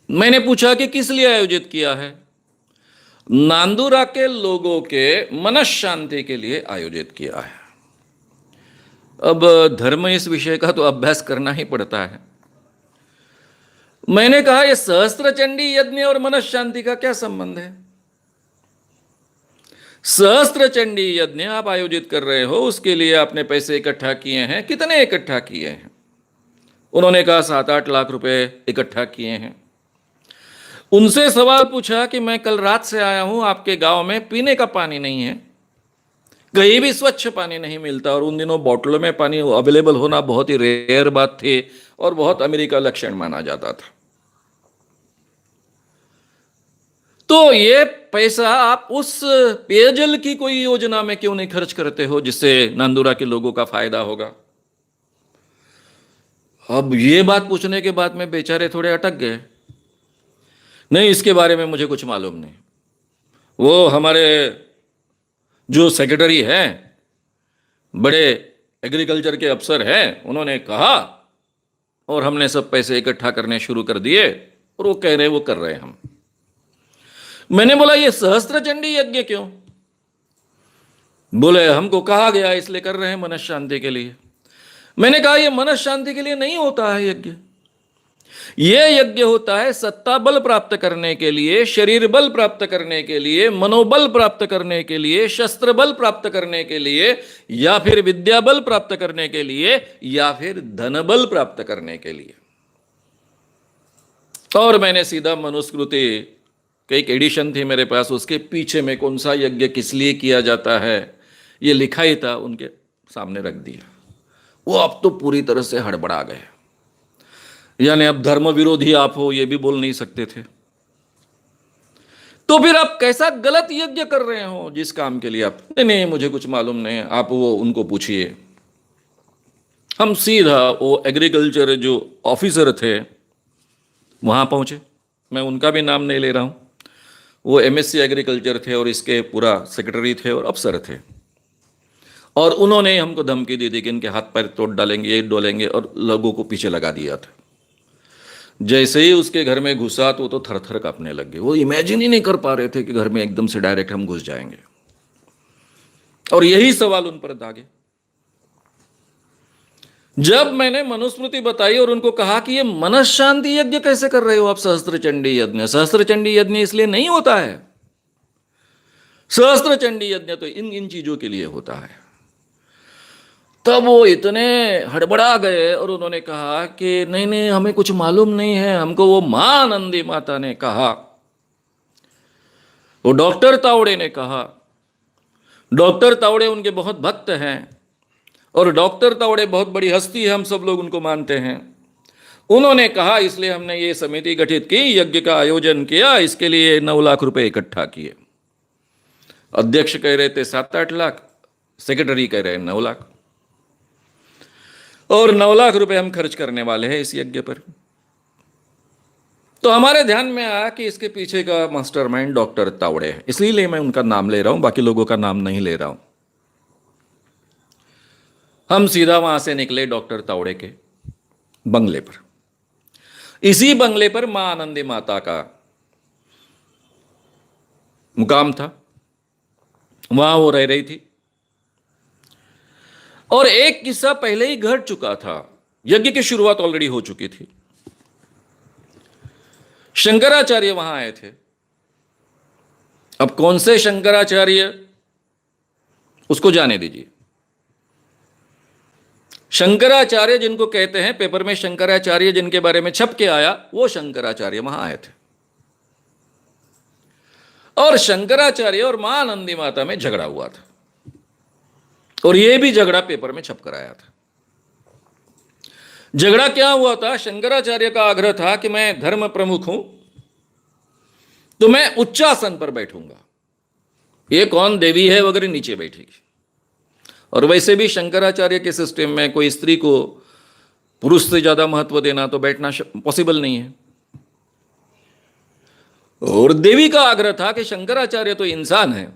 मैंने पूछा कि किस लिए आयोजित किया है? नांदुरा के लोगों के मन शांति के लिए आयोजित किया है। अब धर्म इस विषय का तो अभ्यास करना ही पड़ता है। मैंने कहा यह सहस्त्र चंडी यज्ञ और मन शांति का क्या संबंध है? सहस्त्र चंडी यज्ञ आप आयोजित कर रहे हो, उसके लिए आपने पैसे इकट्ठा किए हैं, कितने इकट्ठा किए हैं? उन्होंने कहा 7-8 लाख रुपए इकट्ठा किए हैं। उनसे सवाल पूछा कि मैं कल रात से आया हूं, आपके गांव में पीने का पानी नहीं है, कहीं भी स्वच्छ पानी नहीं मिलता, और उन दिनों बोतलों में पानी अवेलेबल होना बहुत ही रेयर बात थी और बहुत अमीरी का लक्षण माना जाता था। तो ये पैसा आप उस पेयजल की कोई योजना में क्यों नहीं खर्च करते हो जिससे नांदुरा के लोगों का फायदा होगा? अब ये बात पूछने के बाद में बेचारे थोड़े अटक गए। नहीं, इसके बारे में मुझे कुछ मालूम नहीं। वो हमारे जो सेक्रेटरी हैं, बड़े एग्रीकल्चर के अफसर हैं, उन्होंने कहा और हमने सब पैसे इकट्ठा करने शुरू कर दिए और वो कह रहे वो कर रहे हैं हम। मैंने बोला ये सहस्त्र चंडी यज्ञ क्यों? बोले हमको कहा गया इसलिए कर रहे हैं, मन शांति के लिए। मैंने कहा ये मन शांति के लिए नहीं होता है यज्ञ। यह यज्ञ होता है सत्ता बल प्राप्त करने के लिए, शरीर बल प्राप्त करने के लिए, मनोबल प्राप्त करने के लिए, शस्त्र बल प्राप्त करने के लिए, या फिर विद्या बल प्राप्त करने के लिए, या फिर धन बल प्राप्त करने के लिए। और मैंने सीधा मनुस्मृति का एक एडिशन थी मेरे पास, उसके पीछे में कौन सा यज्ञ किस लिए किया जाता है ये लिखा ही था, उनके सामने रख दिया। वो अब तो पूरी तरह से हड़बड़ा गए, यानी अब धर्म विरोधी आप हो ये भी बोल नहीं सकते थे। तो फिर आप कैसा गलत यज्ञ कर रहे हो जिस काम के लिए आप? नहीं मुझे कुछ मालूम नहीं, आप वो उनको पूछिए। हम सीधा वो एग्रीकल्चर जो ऑफिसर थे वहाँ पहुँचे। मैं उनका भी नाम नहीं ले रहा हूँ। वो एमएससी एग्रीकल्चर थे और इसके पूरा सेक्रेटरी थे और अफसर थे। और उन्होंने हमको धमकी दी थी कि इनके हाथ पैर तोड़ डालेंगे, ये डोलेंगे, और लोगों को पीछे लगा दिया था। जैसे ही उसके घर में घुसा तो वो तो थर थर कांपने लग गए। वो इमेजिन ही नहीं कर पा रहे थे कि घर में एकदम से डायरेक्ट हम घुस जाएंगे। और यही सवाल उन पर दागे। जब मैंने मनुस्मृति बताई और उनको कहा कि ये मनस शांति यज्ञ कैसे कर रहे हो आप, सहस्त्र चंडी यज्ञ? सहस्त्र चंडी यज्ञ इसलिए नहीं होता है, सहस्त्र चंडी यज्ञ तो इन इन चीजों के लिए होता है। तब वो इतने हड़बड़ा गए और उन्होंने कहा कि नहीं नहीं, हमें कुछ मालूम नहीं है, हमको वो मां नंदी माता ने कहा, वो डॉक्टर तावड़े ने कहा। डॉक्टर तावड़े उनके बहुत भक्त हैं और डॉक्टर तावड़े बहुत बड़ी हस्ती है, हम सब लोग उनको मानते हैं। उन्होंने कहा, इसलिए हमने ये समिति गठित की, यज्ञ का आयोजन किया, इसके लिए 9 लाख रुपए इकट्ठा किए। अध्यक्ष कह रहे थे 7-8 लाख, सेक्रेटरी कह रहे हैं 9 लाख, और 9 लाख रुपए हम खर्च करने वाले हैं इस यज्ञ पर। तो हमारे ध्यान में आया कि इसके पीछे का मास्टरमाइंड डॉक्टर तावड़े है, इसलिए मैं उनका नाम ले रहा हूं, बाकी लोगों का नाम नहीं ले रहा हूं। हम सीधा वहां से निकले डॉक्टर तावड़े के बंगले पर। इसी बंगले पर मां आनंदी माता का मुकाम था, वहां वो रह रही थी। और एक किस्सा पहले ही घट चुका था, यज्ञ की शुरुआत ऑलरेडी हो चुकी थी। शंकराचार्य वहां आए थे। अब कौन से शंकराचार्य, उसको जाने दीजिए। शंकराचार्य जिनको कहते हैं, पेपर में शंकराचार्य जिनके बारे में छप के आया, वो शंकराचार्य वहां आए थे। और शंकराचार्य और मां आनंदी माता में झगड़ा हुआ था, और यह भी झगड़ा पेपर में छप कर आया था। झगड़ा क्या हुआ था? शंकराचार्य का आग्रह था कि मैं धर्म प्रमुख हूं तो मैं उच्चासन पर बैठूंगा, ये कौन देवी है वगैरह नीचे बैठेगी। और वैसे भी शंकराचार्य के सिस्टम में कोई स्त्री को पुरुष से ज्यादा महत्व देना तो बैठना पॉसिबल नहीं है। और देवी का आग्रह था कि शंकराचार्य तो इंसान है,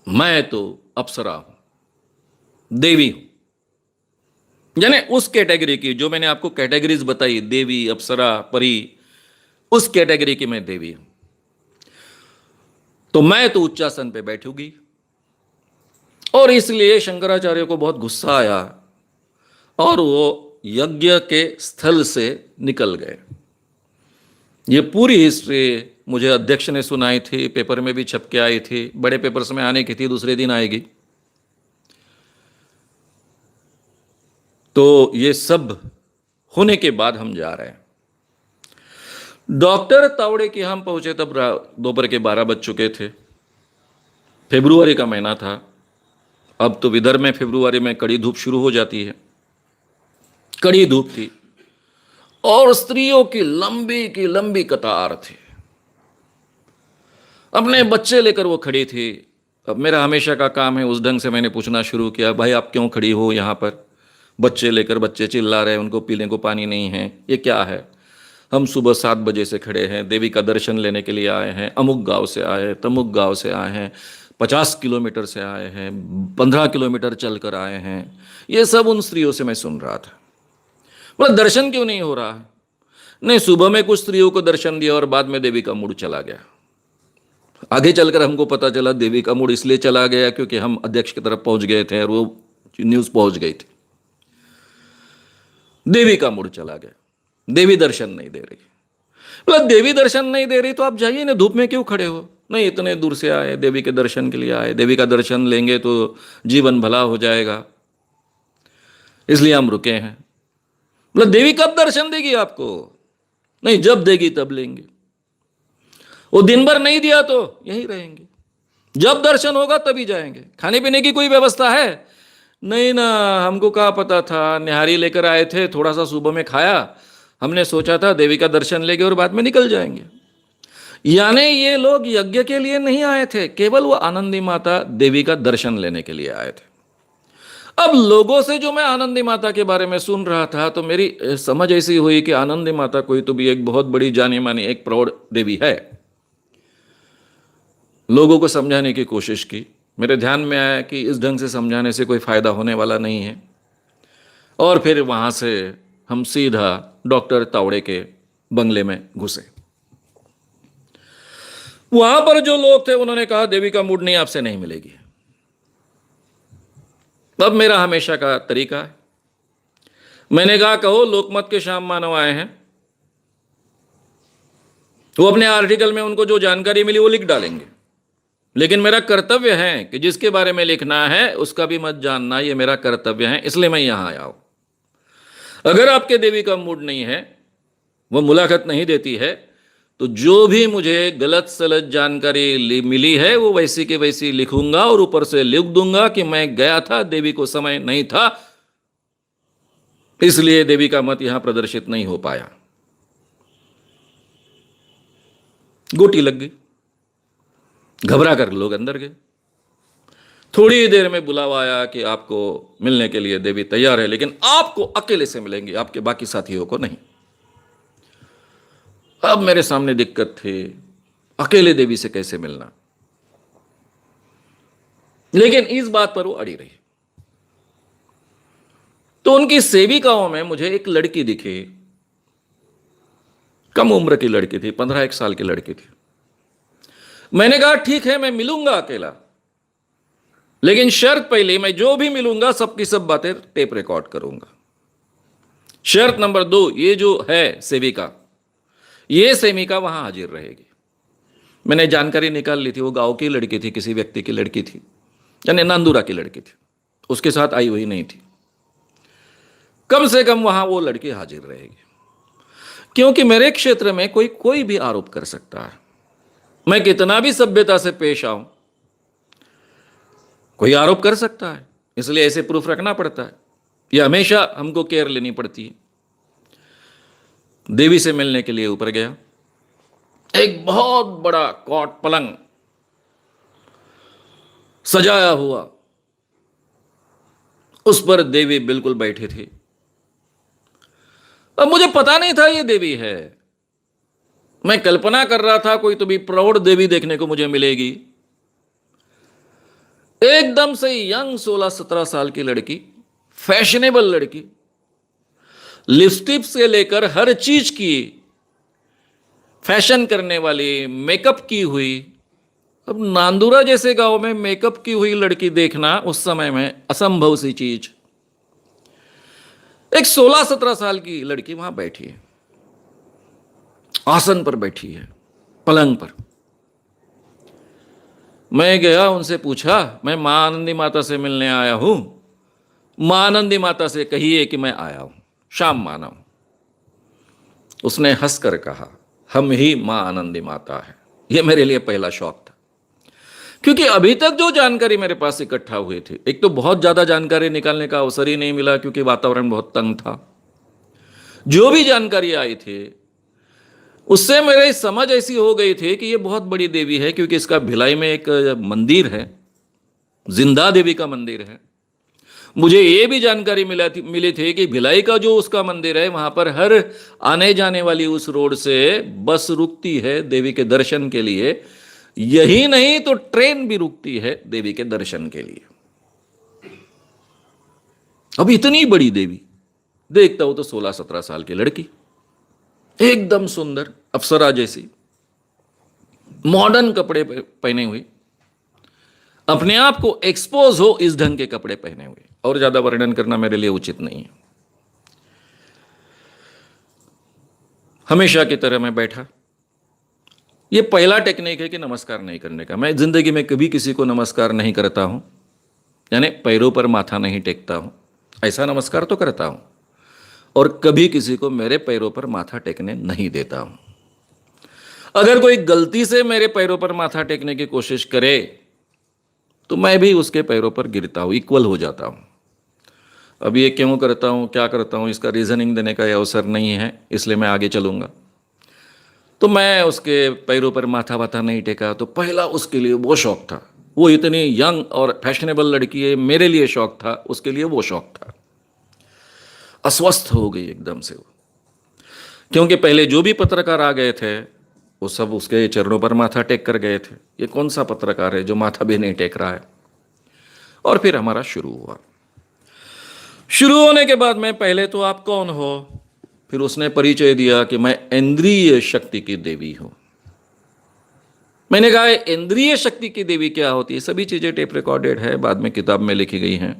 मैं तो अप्सरा हूं, देवी हूं। यानी उस कैटेगरी की, जो मैंने आपको कैटेगरीज बताई, देवी, अप्सरा, परी, उस कैटेगरी की मैं देवी हूं, तो मैं तो उच्चासन पे बैठूंगी। और इसलिए शंकराचार्य को बहुत गुस्सा आया और वो यज्ञ के स्थल से निकल गए। ये पूरी हिस्ट्री मुझे अध्यक्ष ने सुनाई थी, पेपर में भी छप के आई थी, बड़े पेपर्स में आने की थी, दूसरे दिन आएगी। तो ये सब होने के बाद हम जा रहे हैं। डॉक्टर तावड़े के हम पहुंचे तब दोपहर के 12 बज चुके थे। फरवरी का महीना था। अब तो विदर्भ में फरवरी में कड़ी धूप शुरू हो जाती है। कड़ी धूप थी और स्त्रियों की लंबी कतार थी। अपने बच्चे लेकर वो खड़ी थी। अब मेरा हमेशा का काम है, उस ढंग से मैंने पूछना शुरू किया, भाई आप क्यों खड़ी हो यहाँ पर? बच्चे लेकर, बच्चे चिल्ला रहे हैं, उनको पीने को पानी नहीं है, ये क्या है? हम सुबह 7 बजे से खड़े हैं, देवी का दर्शन लेने के लिए आए हैं, अमुक गांव से आए हैं, तमुक गांव से आए हैं, 50 किलोमीटर से आए हैं, 15 किलोमीटर चलकर आए हैं। ये सब उन स्त्रियों से मैं सुन रहा था। बोला दर्शन क्यों नहीं हो रहा है? नहीं, सुबह में कुछ स्त्रियों को दर्शन दिया और बाद में देवी का मूड चला गया। आगे चलकर हमको पता चला देवी का मूड इसलिए चला गया क्योंकि हम अध्यक्ष की तरफ पहुंच गए थे और वो न्यूज पहुंच गई थी। देवी का मूड चला गया, देवी दर्शन नहीं दे रही। बोला देवी दर्शन नहीं दे रही तो आप जाइए ना, धूप में क्यों खड़े हो? नहीं, इतने दूर से आए, देवी के दर्शन के लिए आए, देवी का दर्शन लेंगे तो जीवन भला हो जाएगा, इसलिए हम रुके हैं। बोला देवी कब दर्शन देगी आपको? नहीं, जब देगी तब लेंगे। वो दिन भर नहीं दिया तो यहीं रहेंगे, जब दर्शन होगा तभी जाएंगे। खाने पीने की कोई व्यवस्था है? नहीं ना, हमको कहाँ पता था, निहारी लेकर आए थे, थोड़ा सा सुबह में खाया, हमने सोचा था देवी का दर्शन लेंगे और बाद में निकल जाएंगे। यानी ये लोग यज्ञ के लिए नहीं आए थे, केवल वो आनंदी माता देवी का दर्शन लेने के लिए आए थे। अब लोगों से जो मैं आनंदी माता के बारे में सुन रहा था तो मेरी समझ ऐसी हुई कि आनंदी माता कोई तो भी एक बहुत बड़ी जानी मानी एक प्रौढ़ देवी है। लोगों को समझाने की कोशिश की। मेरे ध्यान में आया कि इस ढंग से समझाने से कोई फायदा होने वाला नहीं है, और फिर वहां से हम सीधा डॉक्टर तावड़े के बंगले में घुसे। वहां पर जो लोग थे उन्होंने कहा देवी का मूड नहीं, आपसे नहीं मिलेगी। अब मेरा हमेशा का तरीका है, मैंने कहा कहो लोकमत के श्याम मानव आए हैं, वो अपने आर्टिकल में उनको जो जानकारी मिली वो लिख डालेंगे, लेकिन मेरा कर्तव्य है कि जिसके बारे में लिखना है उसका भी मत जानना, ये मेरा कर्तव्य है, इसलिए मैं यहां आया हूं। अगर आपके देवी का मूड नहीं है, वो मुलाकात नहीं देती है, तो जो भी मुझे गलत सलत जानकारी मिली है वो वैसी के वैसी लिखूंगा और ऊपर से लिख दूंगा कि मैं गया था, देवी को समय नहीं था, इसलिए देवी का मत यहां प्रदर्शित नहीं हो पाया। गोटी लग गई, घबरा कर लोग अंदर गए। थोड़ी देर में बुलावा आया कि आपको मिलने के लिए देवी तैयार है, लेकिन आपको अकेले से मिलेंगे, आपके बाकी साथियों को नहीं। अब मेरे सामने दिक्कत थी, अकेले देवी से कैसे मिलना, लेकिन इस बात पर वो अड़ी रही। तो उनकी सेविकाओं में मुझे एक लड़की दिखी, कम उम्र की लड़की थी, 15 साल की लड़की थी। मैंने कहा ठीक है मैं मिलूंगा अकेला, लेकिन शर्त पहले मैं जो भी मिलूंगा सबकी सब बातें टेप रिकॉर्ड करूंगा। शर्त नंबर 2, ये जो है सेविका, ये सेविका वहां हाजिर रहेगी। मैंने जानकारी निकाल ली थी, वो गांव की लड़की थी, किसी व्यक्ति की लड़की थी, यानी नांदुरा की लड़की थी, उसके साथ आई हुई नहीं थी। कम से कम वहां वो लड़की हाजिर रहेगी, क्योंकि मेरे क्षेत्र में कोई भी आरोप कर सकता है। मैं कितना भी सभ्यता से पेश आऊं, कोई आरोप कर सकता है, इसलिए ऐसे प्रूफ रखना पड़ता है, यह हमेशा हमको केयर लेनी पड़ती है। देवी से मिलने के लिए ऊपर गया। एक बहुत बड़ा कॉट पलंग सजाया हुआ, उस पर देवी बिल्कुल बैठी थी। अब मुझे पता नहीं था ये देवी है, मैं कल्पना कर रहा था कोई तो भी प्रौढ़ देवी देखने को मुझे मिलेगी। एकदम से यंग 16-17 साल की लड़की, फैशनेबल लड़की, लिपस्टिक से लेकर हर चीज की फैशन करने वाली, मेकअप की हुई। अब नांदुरा जैसे गांव में मेकअप की हुई लड़की देखना उस समय में असंभव सी चीज। एक 16-17 साल की लड़की वहां बैठी है, आसन पर बैठी है, पलंग पर। मैं गया, उनसे पूछा मैं मां आनंदी माता से मिलने आया हूं, मां आनंदी माता से कहिए कि मैं आया हूं, श्याम मानव। उसने हंसकर कहा हम ही मां आनंदी माता है। यह मेरे लिए पहला शौक था, क्योंकि अभी तक जो जानकारी मेरे पास इकट्ठा हुई थी, एक तो बहुत ज्यादा जानकारी निकालने का अवसर ही नहीं मिला क्योंकि वातावरण बहुत तंग था। जो भी जानकारी आई थी उससे मेरी समझ ऐसी हो गई थी कि यह बहुत बड़ी देवी है, क्योंकि इसका भिलाई में एक मंदिर है, जिंदा देवी का मंदिर है। मुझे यह भी जानकारी मिली थी कि भिलाई का जो उसका मंदिर है, वहां पर हर आने जाने वाली उस रोड से बस रुकती है देवी के दर्शन के लिए। यही नहीं तो ट्रेन भी रुकती है देवी के दर्शन के लिए। अब इतनी बड़ी देवी देखता हूं तो 16-17 साल की लड़की, एकदम सुंदर, अप्सरा जैसी, मॉडर्न कपड़े पहने हुए, अपने आप को एक्सपोज हो इस ढंग के कपड़े पहने हुए। और ज्यादा वर्णन करना मेरे लिए उचित नहीं है। हमेशा की तरह मैं बैठा। यह पहला टेक्निक है कि नमस्कार नहीं करने का। मैं जिंदगी में कभी किसी को नमस्कार नहीं करता हूं, यानी पैरों पर माथा नहीं टेकता हूं। ऐसा नमस्कार तो करता हूं, और कभी किसी को मेरे पैरों पर माथा टेकने नहीं देता हूं। अगर कोई गलती से मेरे पैरों पर माथा टेकने की कोशिश करे तो मैं भी उसके पैरों पर गिरता हूं, इक्वल हो जाता हूं। अब ये क्यों करता हूं, क्या करता हूं, इसका रीजनिंग देने का अवसर नहीं है, इसलिए मैं आगे चलूंगा। तो मैं उसके पैरों पर माथा वाथा नहीं टेका। तो पहला उसके लिए वो शौक था, वो इतनी यंग और फैशनेबल लड़की है, मेरे लिए शौक था, उसके लिए वो शौक था। अस्वस्थ हो गई एकदम से वो, क्योंकि पहले जो भी पत्रकार आ गए थे वो सब उसके चरणों पर माथा टेक कर गए थे। ये कौन सा पत्रकार है जो माथा भी नहीं टेक रहा है। और फिर हमारा शुरू हुआ। शुरू होने के बाद में पहले तो आप कौन हो, फिर उसने परिचय दिया कि मैं इंद्रिय शक्ति की देवी हूं। मैंने कहा इंद्रिय शक्ति की देवी क्या होती है? सभी चीजें टेप रिकॉर्डेड है, बाद में किताब में लिखी गई हैं।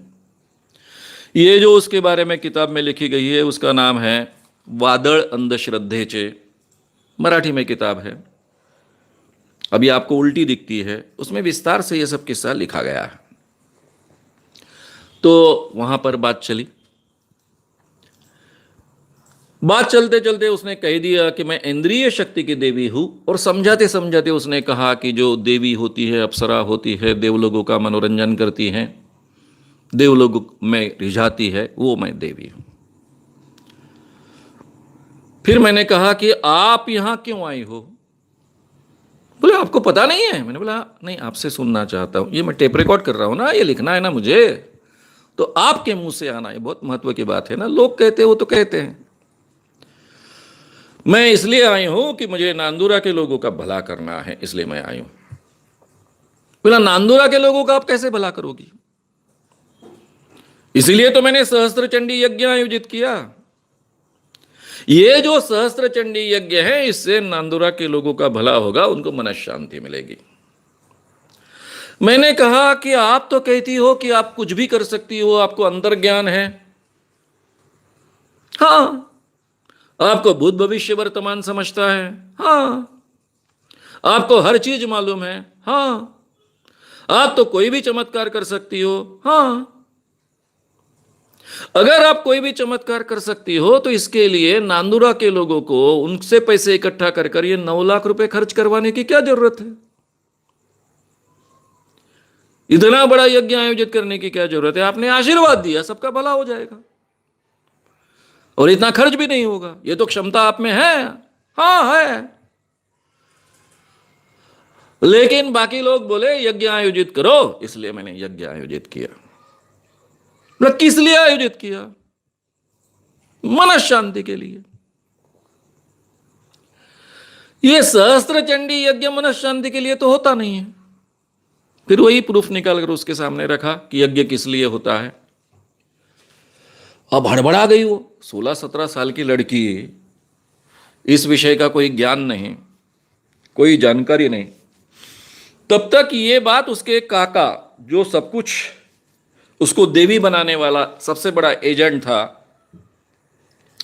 ये जो उसके बारे में किताब में लिखी गई है उसका नाम है वादळ अंधश्रद्धेचे, मराठी में किताब है। अभी आपको उल्टी दिखती है, उसमें विस्तार से यह सब किस्सा लिखा गया है। तो वहां पर बात चली। बात चलते चलते उसने कह दिया कि मैं इंद्रिय शक्ति की देवी हूं, और समझाते समझाते उसने कहा कि जो देवी होती है, अप्सरा होती है, देवलोगों का मनोरंजन करती हैं, देवलोग में रिझाती है, वो मैं देवी हूं। फिर मैंने कहा कि आप यहां क्यों आई हो? बोले आपको पता नहीं है? मैंने बोला नहीं, आपसे सुनना चाहता हूं, ये मैं टेप रिकॉर्ड कर रहा हूं ना, ये लिखना है ना मुझे, तो आपके मुंह से आना, ये बहुत महत्व की बात है ना। लोग कहते हो तो कहते हैं, मैं इसलिए आई हूं कि मुझे नांदुरा के लोगों का भला करना है, इसलिए मैं आई हूं। बोला नांदुरा के लोगों का आप कैसे भला करोगी? इसलिए तो मैंने सहस्त्र चंडी यज्ञ आयोजित किया। ये जो सहस्त्र चंडी यज्ञ है, इससे नांदुरा के लोगों का भला होगा, उनको मनःशांति मिलेगी। मैंने कहा कि आप तो कहती हो कि आप कुछ भी कर सकती हो, आपको अंतर ज्ञान है। हाँ, आपको भूत भविष्य वर्तमान समझता है। हाँ, आपको हर चीज मालूम है। हाँ, आप तो कोई भी चमत्कार कर सकती हो। हाँ, अगर आप कोई भी चमत्कार कर सकती हो तो इसके लिए नांदुरा के लोगों को उनसे पैसे इकट्ठा कर कर ये 9 लाख रुपए खर्च करवाने की क्या जरूरत है? इतना बड़ा यज्ञ आयोजित करने की क्या जरूरत है? आपने आशीर्वाद दिया, सबका भला हो जाएगा, और इतना खर्च भी नहीं होगा। ये तो क्षमता आप में है। हाँ है। लेकिन बाकी लोग बोले यज्ञ आयोजित करो, इसलिए मैंने यज्ञ आयोजित किया। किस लिए आयोजित किया? मनःशांति के लिए। यह सहस्त्र चंडी यज्ञ मनःशांति के लिए तो होता नहीं है। फिर वही प्रूफ निकालकर उसके सामने रखा कि यज्ञ किस लिए होता है। अब हड़बड़ा गई वो 16-17 साल की लड़की, इस विषय का कोई ज्ञान नहीं, कोई जानकारी नहीं। तब तक ये बात उसके काका, जो सब कुछ उसको देवी बनाने वाला सबसे बड़ा एजेंट था,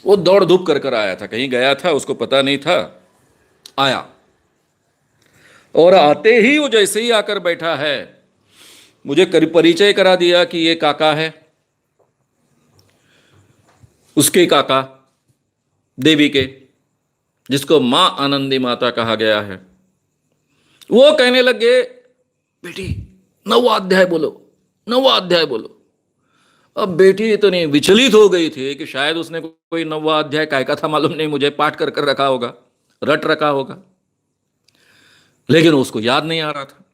वो दौड़ धूप कर कर आया था, कहीं गया था, उसको पता नहीं था, आया। और आते ही वो जैसे ही आकर बैठा है, मुझे परिचय करा दिया कि ये काका है, उसके काका देवी के, जिसको मां आनंदी माता कहा गया है। वो कहने लगे बेटी 9वां अध्याय बोलो, 9वां अध्याय बोलो। अब बेटी इतनी विचलित हो गई थी कि शायद उसने कोई 9वां अध्याय काय का था मालूम नहीं, मुझे पाठ कर कर रखा होगा, रट रखा होगा, लेकिन उसको याद नहीं आ रहा था।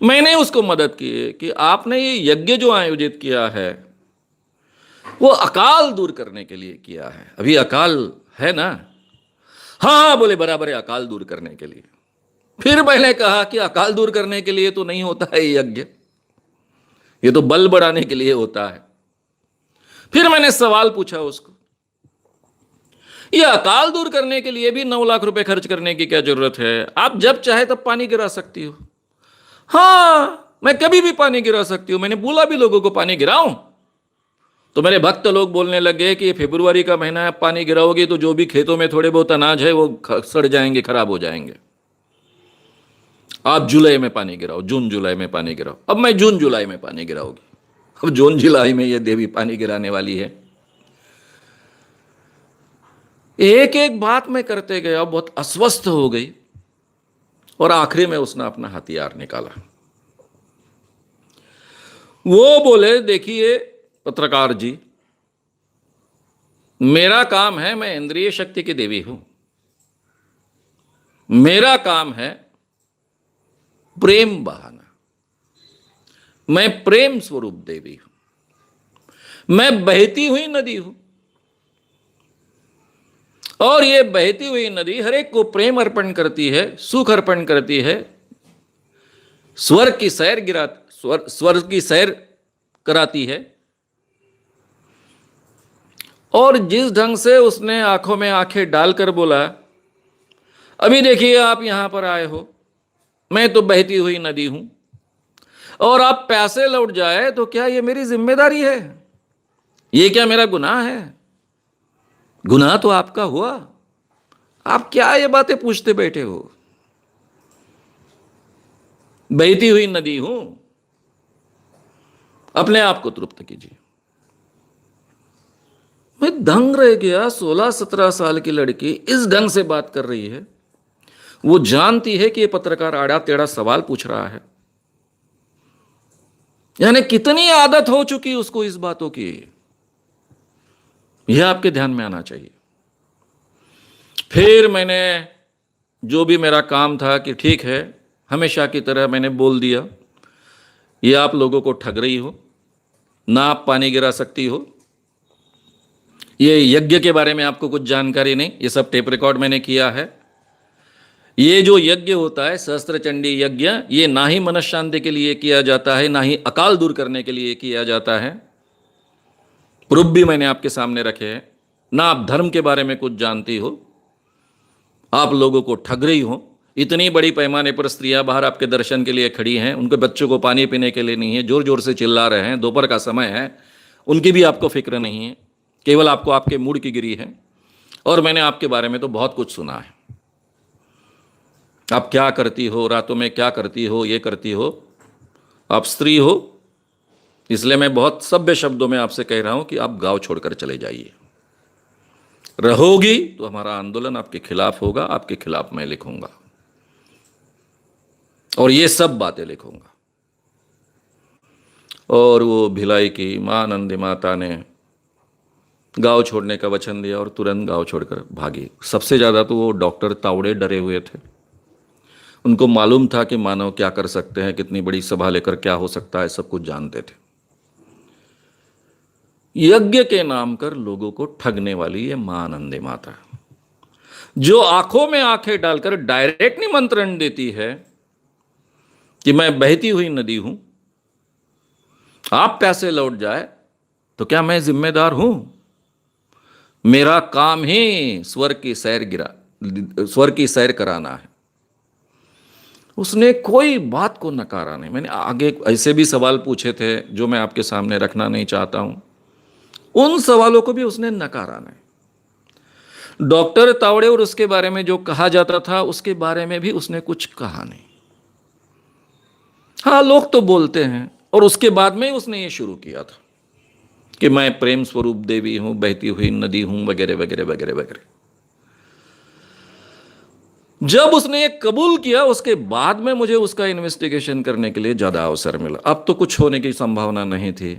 मैंने उसको मदद की कि आपने ये यज्ञ जो आयोजित किया है वो अकाल दूर करने के लिए किया है। अभी अकाल है ना? हाँ बोले बराबर है, अकाल दूर करने के लिए। फिर मैंने कहा कि अकाल दूर करने के लिए तो नहीं होता है यज्ञ, ये तो बल बढ़ाने के लिए होता है। फिर मैंने सवाल पूछा उसको, ये अकाल दूर करने के लिए भी 9 लाख रुपए खर्च करने की क्या जरूरत है? आप जब चाहे तब पानी गिरा सकती हो। हाँ, मैं कभी भी पानी गिरा सकती हूं। मैंने बोला भी लोगों को पानी गिराऊं, तो मेरे भक्त लोग बोलने लगे कि फरवरी का महीना है, पानी गिराओगी तो जो भी खेतों में थोड़े बहुत अनाज है वो सड़ जाएंगे, खराब हो जाएंगे। आप जुलाई में पानी गिराओ, जून जुलाई में पानी गिराओ। अब मैं जून जुलाई में पानी गिराऊंगी। अब जून जुलाई में ये देवी पानी गिराने वाली है। एक एक बात में करते गया, बहुत अस्वस्थ हो गई, और आखिरी में उसने अपना हथियार निकाला। वो बोले देखिए पत्रकार जी, मेरा काम है, मैं इंद्रिय शक्ति की देवी हूं, मेरा काम है प्रेम बहाना। मैं प्रेम स्वरूप देवी हूं, मैं बहती हुई नदी हूं। और ये बहती हुई नदी हर एक को प्रेम अर्पण करती है, सुख अर्पण करती है, स्वर्ग की सैर स्वर्ग की सैर कराती है। और जिस ढंग से उसने आंखों में आंखें डालकर बोला, अभी देखिए आप यहां पर आए हो, मैं तो बहती हुई नदी हूं, और आप प्यासे लौट जाए तो क्या ये मेरी जिम्मेदारी है? ये क्या मेरा गुनाह है? गुनाह तो आपका हुआ, आप क्या ये बातें पूछते बैठे हो? बहती हुई नदी हूं, अपने आप को तृप्त कीजिए। मैं दंग रह गया, 16-17 साल की लड़की इस ढंग से बात कर रही है। वो जानती है कि ये पत्रकार आड़ा टेढ़ा सवाल पूछ रहा है, यानी कितनी आदत हो चुकी उसको इस बातों की, यह आपके ध्यान में आना चाहिए। फिर मैंने जो भी मेरा काम था कि ठीक है, हमेशा की तरह मैंने बोल दिया, ये आप लोगों को ठग रही हो, ना आप पानी गिरा सकती हो, ये यज्ञ के बारे में आपको कुछ जानकारी नहीं, ये सब टेप रिकॉर्ड मैंने किया है। ये जो यज्ञ होता है सहस्त्र चंडी यज्ञ, ये ना ही मनस शांति के लिए किया जाता है, ना ही अकाल दूर करने के लिए किया जाता है। प्रूफ भी मैंने आपके सामने रखे हैं। ना आप धर्म के बारे में कुछ जानती हो, आप लोगों को ठग रही हो। इतनी बड़ी पैमाने पर स्त्रियां बाहर आपके दर्शन के लिए खड़ी हैं, उनके बच्चों को पानी पीने के लिए नहीं है, जोर जोर से चिल्ला रहे हैं, दोपहर का समय है, उनकी भी आपको फिक्र नहीं है, केवल आपको आपके मूड की गिरी है। और मैंने आपके बारे में तो बहुत कुछ सुना है, आप क्या करती हो, रातों में क्या करती हो, ये करती हो, आप स्त्री हो। इसलिए मैं बहुत सभ्य शब्दों में आपसे कह रहा हूं कि आप गांव छोड़कर चले जाइए। रहोगी तो हमारा आंदोलन आपके खिलाफ होगा, आपके खिलाफ मैं लिखूंगा और ये सब बातें लिखूंगा। और वो भिलाई की मां नंदी माता ने गांव छोड़ने का वचन दिया और तुरंत गांव छोड़कर भागी। सबसे ज्यादा तो वो डॉक्टर तावड़े डरे हुए थे, उनको मालूम था कि मानव क्या कर सकते हैं, कितनी बड़ी सभा लेकर क्या हो सकता है, सब कुछ जानते थे। यज्ञ के नाम कर लोगों को ठगने वाली ये मां नंदी माता, जो आंखों में आंखें डालकर डायरेक्ट निमंत्रण देती है कि मैं बहती हुई नदी हूं, आप प्यासे लौट जाए तो क्या मैं जिम्मेदार हूं? मेरा काम ही स्वर्ग की सैर कराना है। उसने कोई बात को नकारा नहीं। मैंने आगे ऐसे भी सवाल पूछे थे जो मैं आपके सामने रखना नहीं चाहता हूं, उन सवालों को भी उसने नकारा नहीं। डॉक्टर तावड़े और उसके बारे में जो कहा जाता था उसके बारे में भी उसने कुछ कहा नहीं। हाँ, लोग तो बोलते हैं। और उसके बाद में उसने ये शुरू किया था कि मैं प्रेम स्वरूप देवी हूं, बहती हुई नदी हूं, वगैरह वगैरह वगैरह वगैरह। जब उसने ये कबूल किया उसके बाद में मुझे उसका इन्वेस्टिगेशन करने के लिए ज्यादा अवसर मिला। अब तो कुछ होने की संभावना नहीं थी।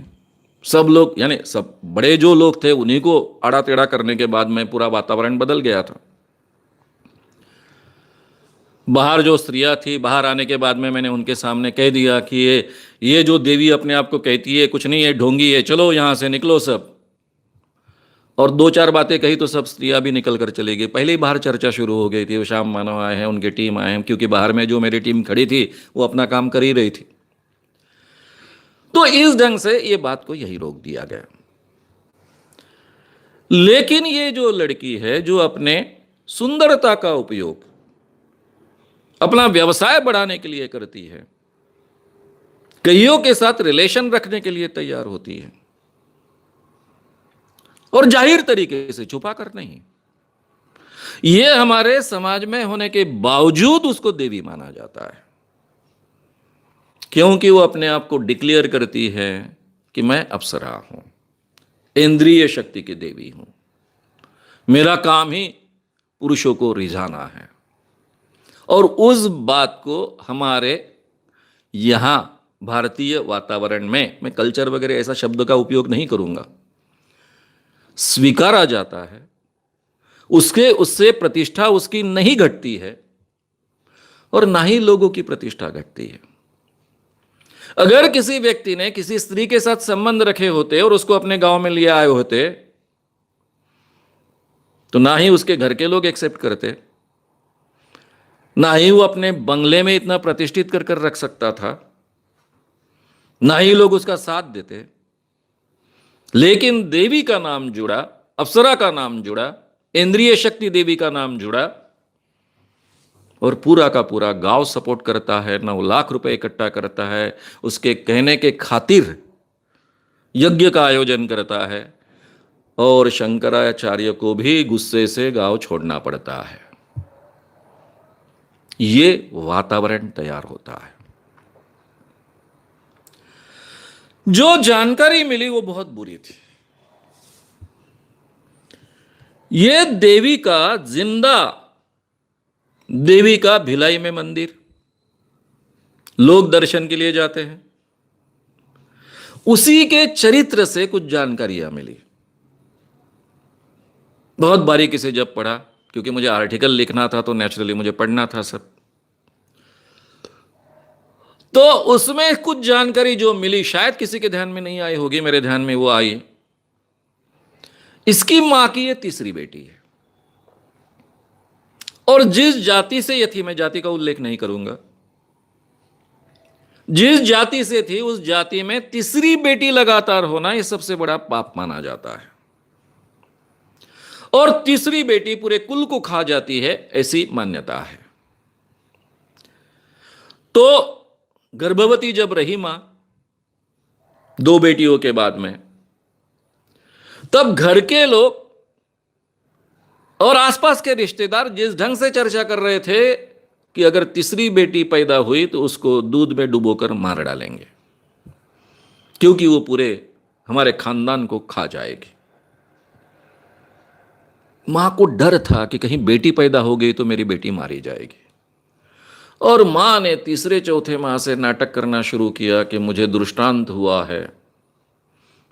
सब लोग, यानी सब बड़े जो लोग थे, उन्हीं को आड़ा टेढ़ा करने के बाद में पूरा वातावरण बदल गया था। बाहर जो स्त्रियां थी, बाहर आने के बाद में मैंने उनके सामने कह दिया कि ये जो देवी अपने आप को कहती है कुछ नहीं है, ढोंगी है, चलो यहां से निकलो सब। और 2-4 बातें कही तो सब स्त्रियां भी निकल कर चली गई। पहले ही बाहर चर्चा शुरू हो गई थी, वो श्याम मानव आए हैं, उनकी टीम आए हैं, क्योंकि बाहर में जो मेरी टीम खड़ी थी वो अपना काम कर ही रही थी। तो इस ढंग से ये बात को यही रोक दिया गया। लेकिन ये जो लड़की है जो अपने सुंदरता का उपयोग अपना व्यवसाय बढ़ाने के लिए करती है, कईयों के साथ रिलेशन रखने के लिए तैयार होती है, और जाहिर तरीके से छुपा कर नहीं, ये हमारे समाज में होने के बावजूद उसको देवी माना जाता है, क्योंकि वो अपने आप को डिक्लेयर करती है कि मैं अप्सरा हूं, इंद्रिय शक्ति की देवी हूं, मेरा काम ही पुरुषों को रिझाना है। और उस बात को हमारे यहां भारतीय वातावरण में, मैं कल्चर वगैरह ऐसा शब्द का उपयोग नहीं करूंगा, स्वीकारा जाता है। उससे प्रतिष्ठा उसकी नहीं घटती है और ना ही लोगों की प्रतिष्ठा घटती है। अगर किसी व्यक्ति ने किसी स्त्री के साथ संबंध रखे होते और उसको अपने गांव में लिए आए होते, तो ना ही उसके घर के लोग एक्सेप्ट करते, ना ही वो अपने बंगले में इतना प्रतिष्ठित कर कर रख सकता था, ना ही लोग उसका साथ देते। लेकिन देवी का नाम जुड़ा, अप्सरा का नाम जुड़ा, इंद्रिय शक्ति देवी का नाम जुड़ा, और पूरा का पूरा गांव सपोर्ट करता है, 9 लाख रुपए इकट्ठा करता है, उसके कहने के खातिर यज्ञ का आयोजन करता है, और शंकराचार्य को भी गुस्से से गांव छोड़ना पड़ता है। ये वातावरण तैयार होता है। जो जानकारी मिली वो बहुत बुरी थी। ये देवी का जिंदा, देवी का भिलाई में मंदिर, लोग दर्शन के लिए जाते हैं, उसी के चरित्र से कुछ जानकारियां मिली। बहुत बारीकी से जब पढ़ा, क्योंकि मुझे आर्टिकल लिखना था तो नेचुरली मुझे पढ़ना था सब, तो उसमें कुछ जानकारी जो मिली शायद किसी के ध्यान में नहीं आई होगी, मेरे ध्यान में वो आई। इसकी मां की ये तीसरी बेटी है, और जिस जाति से ये थी, मैं जाति का उल्लेख नहीं करूंगा, जिस जाति से थी उस जाति में तीसरी बेटी लगातार होना यह सबसे बड़ा पाप माना जाता है, और तीसरी बेटी पूरे कुल को खा जाती है, ऐसी मान्यता है। तो गर्भवती जब रही मां 2 बेटियों के बाद में, तब घर के लोग और आसपास के रिश्तेदार जिस ढंग से चर्चा कर रहे थे कि अगर तीसरी बेटी पैदा हुई तो उसको दूध में डुबोकर मार डालेंगे, क्योंकि वो पूरे हमारे खानदान को खा जाएगी। मां को डर था कि कहीं बेटी पैदा हो गई तो मेरी बेटी मारी जाएगी, और मां ने तीसरे चौथे माह से नाटक करना शुरू किया कि मुझे दृष्टांत हुआ है,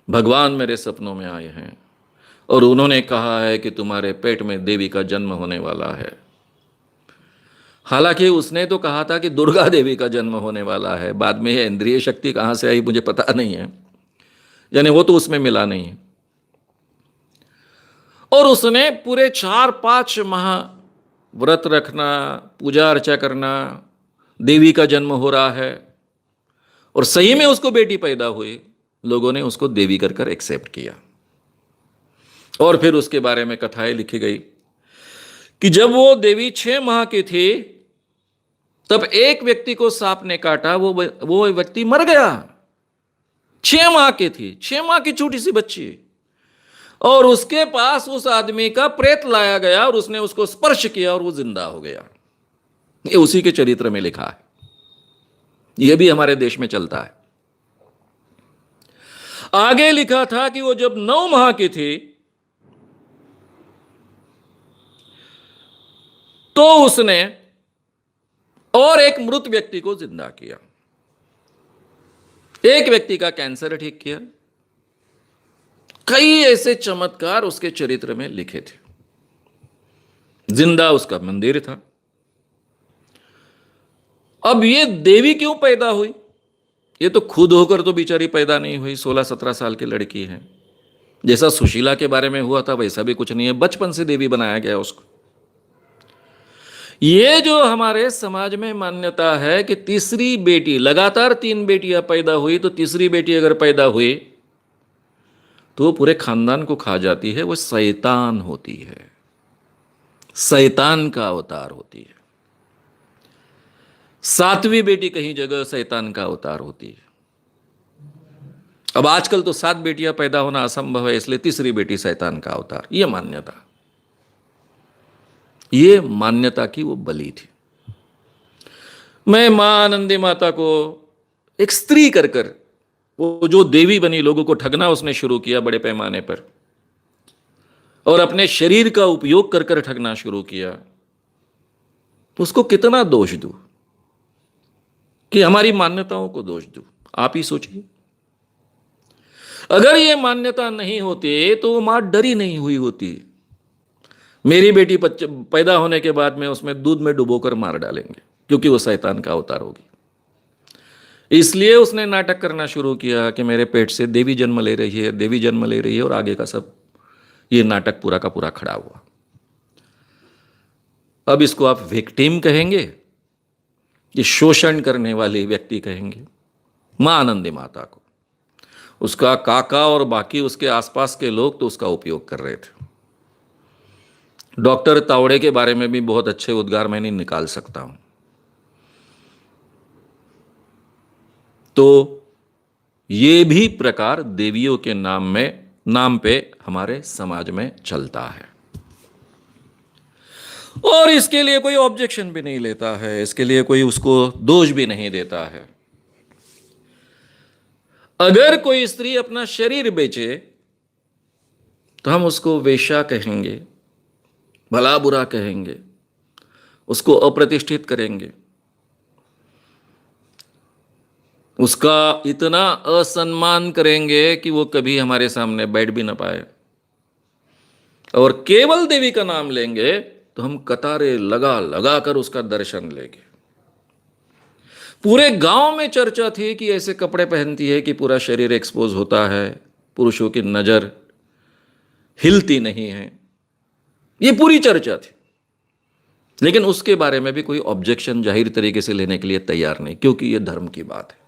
भगवान मेरे सपनों में आए हैं और उन्होंने कहा है कि तुम्हारे पेट में देवी का जन्म होने वाला है। हालांकि उसने तो कहा था कि दुर्गा देवी का जन्म होने वाला है, बाद में यह इंद्रिय शक्ति कहां से आई मुझे पता नहीं है, यानी वो तो उसमें मिला नहीं है। और उसने पूरे 4-5 माह व्रत रखना, पूजा अर्चा करना, देवी का जन्म हो रहा है, और सही में उसको बेटी पैदा हुई। लोगों ने उसको देवी कर कर एक्सेप्ट किया, और फिर उसके बारे में कथाएं लिखी गई कि जब वो देवी 6 माह की थी तब एक व्यक्ति को सांप ने काटा, वो व्यक्ति मर गया। 6 माह की थी, 6 माह की छोटी सी बच्ची, और उसके पास उस आदमी का प्रेत लाया गया और उसने उसको स्पर्श किया और वो जिंदा हो गया। ये उसी के चरित्र में लिखा है, यह भी हमारे देश में चलता है। आगे लिखा था कि वो जब 9 माह की थी तो उसने और एक मृत व्यक्ति को जिंदा किया, एक व्यक्ति का कैंसर ठीक किया। कई ऐसे चमत्कार उसके चरित्र में लिखे थे। जिंदा उसका मंदिर था। अब ये देवी क्यों पैदा हुई? ये तो खुद होकर तो बेचारी पैदा नहीं हुई, 16-17 साल की लड़की है। जैसा सुशीला के बारे में हुआ था वैसा भी कुछ नहीं है, बचपन से देवी बनाया गया उसको। ये जो हमारे समाज में मान्यता है कि तीसरी बेटी, लगातार 3 बेटियां पैदा हुई तो तीसरी बेटी अगर पैदा हुई तो वो पूरे खानदान को खा जाती है, वो शैतान होती है, शैतान का अवतार होती है। 7वीं बेटी कहीं जगह शैतान का अवतार होती है। अब आजकल तो 7 बेटियां पैदा होना असंभव है, इसलिए तीसरी बेटी शैतान का अवतार, यह मान्यता, ये मान्यता की वो बलि थी। मैं मां आनंदी माता को एक स्त्री कर कर, वो जो देवी बनी, लोगों को ठगना उसने शुरू किया बड़े पैमाने पर, और अपने शरीर का उपयोग कर कर ठगना शुरू किया। उसको कितना दोष दूं, कि हमारी मान्यताओं को दोष दूं? आप ही सोचिए। अगर ये मान्यता नहीं होती तो वो मां डरी नहीं हुई होती। मेरी बेटी पैदा होने के बाद में उसमें दूध में डुबोकर मार डालेंगे, क्योंकि वो शैतान का अवतार होगी। इसलिए उसने नाटक करना शुरू किया कि मेरे पेट से देवी जन्म ले रही है, देवी जन्म ले रही है, और आगे का सब ये नाटक पूरा का पूरा खड़ा हुआ। अब इसको आप विक्टिम कहेंगे, ये शोषण करने वाली व्यक्ति कहेंगे। मां आनंदी माता को उसका काका और बाकी उसके आसपास के लोग तो उसका उपयोग कर रहे थे। डॉक्टर तावड़े के बारे में भी बहुत अच्छे उद्गार मैं नहीं निकाल सकता हूं। तो ये भी प्रकार देवियों के नाम पे हमारे समाज में चलता है, और इसके लिए कोई ऑब्जेक्शन भी नहीं लेता है, इसके लिए कोई उसको दोष भी नहीं देता है। अगर कोई स्त्री अपना शरीर बेचे तो हम उसको वेश्या कहेंगे, भला बुरा कहेंगे, उसको अप्रतिष्ठित करेंगे, उसका इतना असम्मान करेंगे कि वो कभी हमारे सामने बैठ भी ना पाए। और केवल देवी का नाम लेंगे तो हम कतारें लगा लगा कर उसका दर्शन लेंगे। पूरे गांव में चर्चा थी कि ऐसे कपड़े पहनती है कि पूरा शरीर एक्सपोज होता है, पुरुषों की नजर हिलती नहीं है, ये पूरी चर्चा थी। लेकिन उसके बारे में भी कोई ऑब्जेक्शन जाहिर तरीके से लेने के लिए तैयार नहीं, क्योंकि ये धर्म की बात है।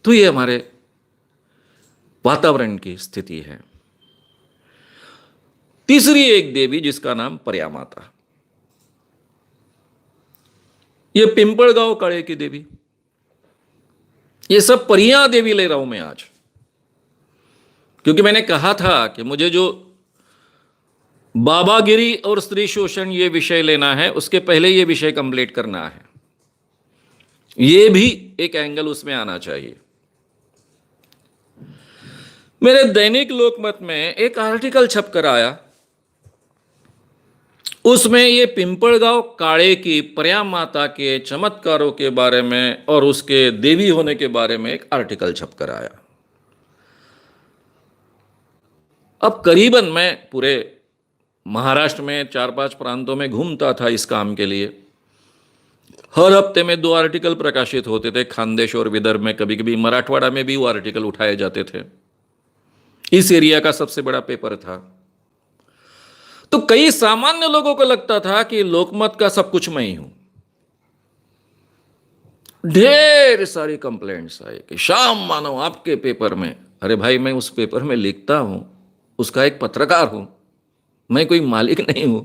तो ये हमारे वातावरण की स्थिति है। तीसरी एक देवी जिसका नाम पर्या माता, ये पिंपलगांव काले की देवी, ये सब परियां देवी ले रहा हूं मैं आज, क्योंकि मैंने कहा था कि मुझे जो बाबागिरी और स्त्री शोषण ये विषय लेना है, उसके पहले ये विषय कंप्लीट करना है। ये भी एक एंगल उसमें आना चाहिए। मेरे दैनिक लोकमत में एक आर्टिकल छपकर आया, उसमें ये पिंपलगांव काले की पर्या माता के चमत्कारों के बारे में और उसके देवी होने के बारे में एक आर्टिकल छपकर आया। अब करीबन मैं पूरे महाराष्ट्र में 4-5 प्रांतों में घूमता था इस काम के लिए। हर हफ्ते में 2 आर्टिकल प्रकाशित होते थे, खानदेश और विदर्भ में, कभी कभी मराठवाड़ा में भी वो आर्टिकल उठाए जाते थे। इस एरिया का सबसे बड़ा पेपर था। तो कई सामान्य लोगों को लगता था कि लोकमत का सब कुछ मैं ही हूं। ढेर सारी कंप्लेंट्स आए कि श्याम मानव आपके पेपर में। अरे भाई, मैं उस पेपर में लिखता हूं, उसका एक पत्रकार हूं, मैं कोई मालिक नहीं हूं।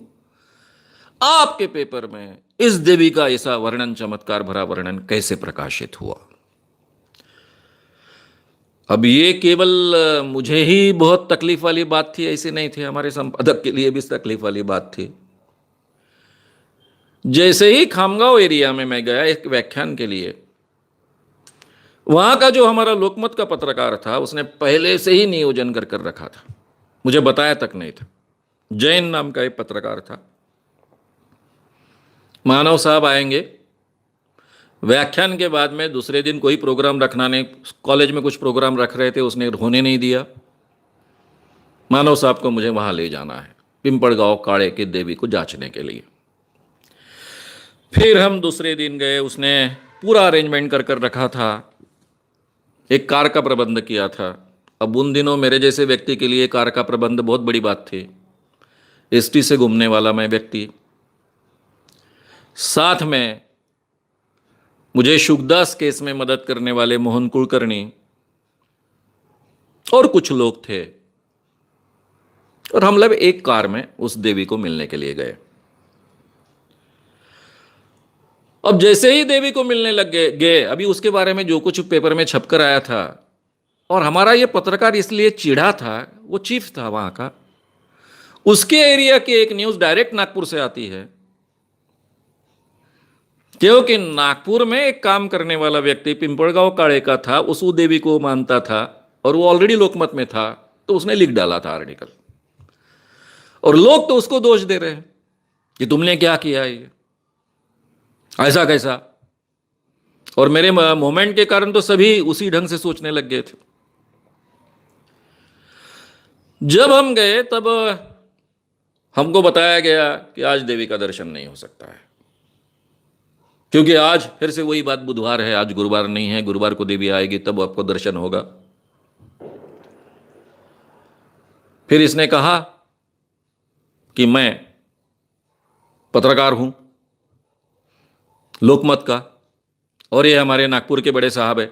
आपके पेपर में इस देवी का ऐसा वर्णन, चमत्कार भरा वर्णन कैसे प्रकाशित हुआ? अब ये केवल मुझे ही बहुत तकलीफ वाली बात थी ऐसे नहीं थे, हमारे संपादक के लिए भी तकलीफ वाली बात थी। जैसे ही खामगांव एरिया में मैं गया एक व्याख्यान के लिए, वहां का जो हमारा लोकमत का पत्रकार था, उसने पहले से ही नियोजन कर रखा था, मुझे बताया तक नहीं था। जैन नाम का एक पत्रकार था। मानव साहब आएंगे, व्याख्यान के बाद में दूसरे दिन कोई प्रोग्राम रखना नहीं, कॉलेज में कुछ प्रोग्राम रख रहे थे, उसने होने नहीं दिया। मानव साहब को मुझे वहां ले जाना है, पिंपलगांव काले की देवी को जांचने के लिए। फिर हम दूसरे दिन गए, उसने पूरा अरेंजमेंट कर रखा था, एक कार का प्रबंध किया था। अब उन दिनों मेरे जैसे व्यक्ति के लिए कार का प्रबंध बहुत बड़ी बात थी। एसटी से घूमने वाला मैं व्यक्ति, साथ में मुझे शुकदास केस में मदद करने वाले मोहन कुलकर्णी और कुछ लोग थे, और हम लोग एक कार में उस देवी को मिलने के लिए गए। अब जैसे ही देवी को मिलने लग गए, अभी उसके बारे में जो कुछ पेपर में छपकर आया था, और हमारा ये पत्रकार इसलिए चिढ़ा था, वो चीफ था वहां का, उसके एरिया की एक न्यूज डायरेक्ट नागपुर से आती है, क्योंकि नागपुर में एक काम करने वाला व्यक्ति पिंपलगांव काले का था, उस देवी को मानता था और वो ऑलरेडी लोकमत में था, तो उसने लिख डाला था आर्टिकल। और लोग तो उसको दोष दे रहे हैं कि तुमने क्या किया, ये ऐसा कैसा। और मेरे मोमेंट के कारण तो सभी उसी ढंग से सोचने लग गए थे। जब हम गए तब हमको बताया गया कि आज देवी का दर्शन नहीं हो सकता है। क्योंकि आज फिर से वही बात, बुधवार है, आज गुरुवार नहीं है, गुरुवार को देवी आएगी तब आपको दर्शन होगा। फिर इसने कहा कि मैं पत्रकार हूं लोकमत का, और ये हमारे नागपुर के बड़े साहब है,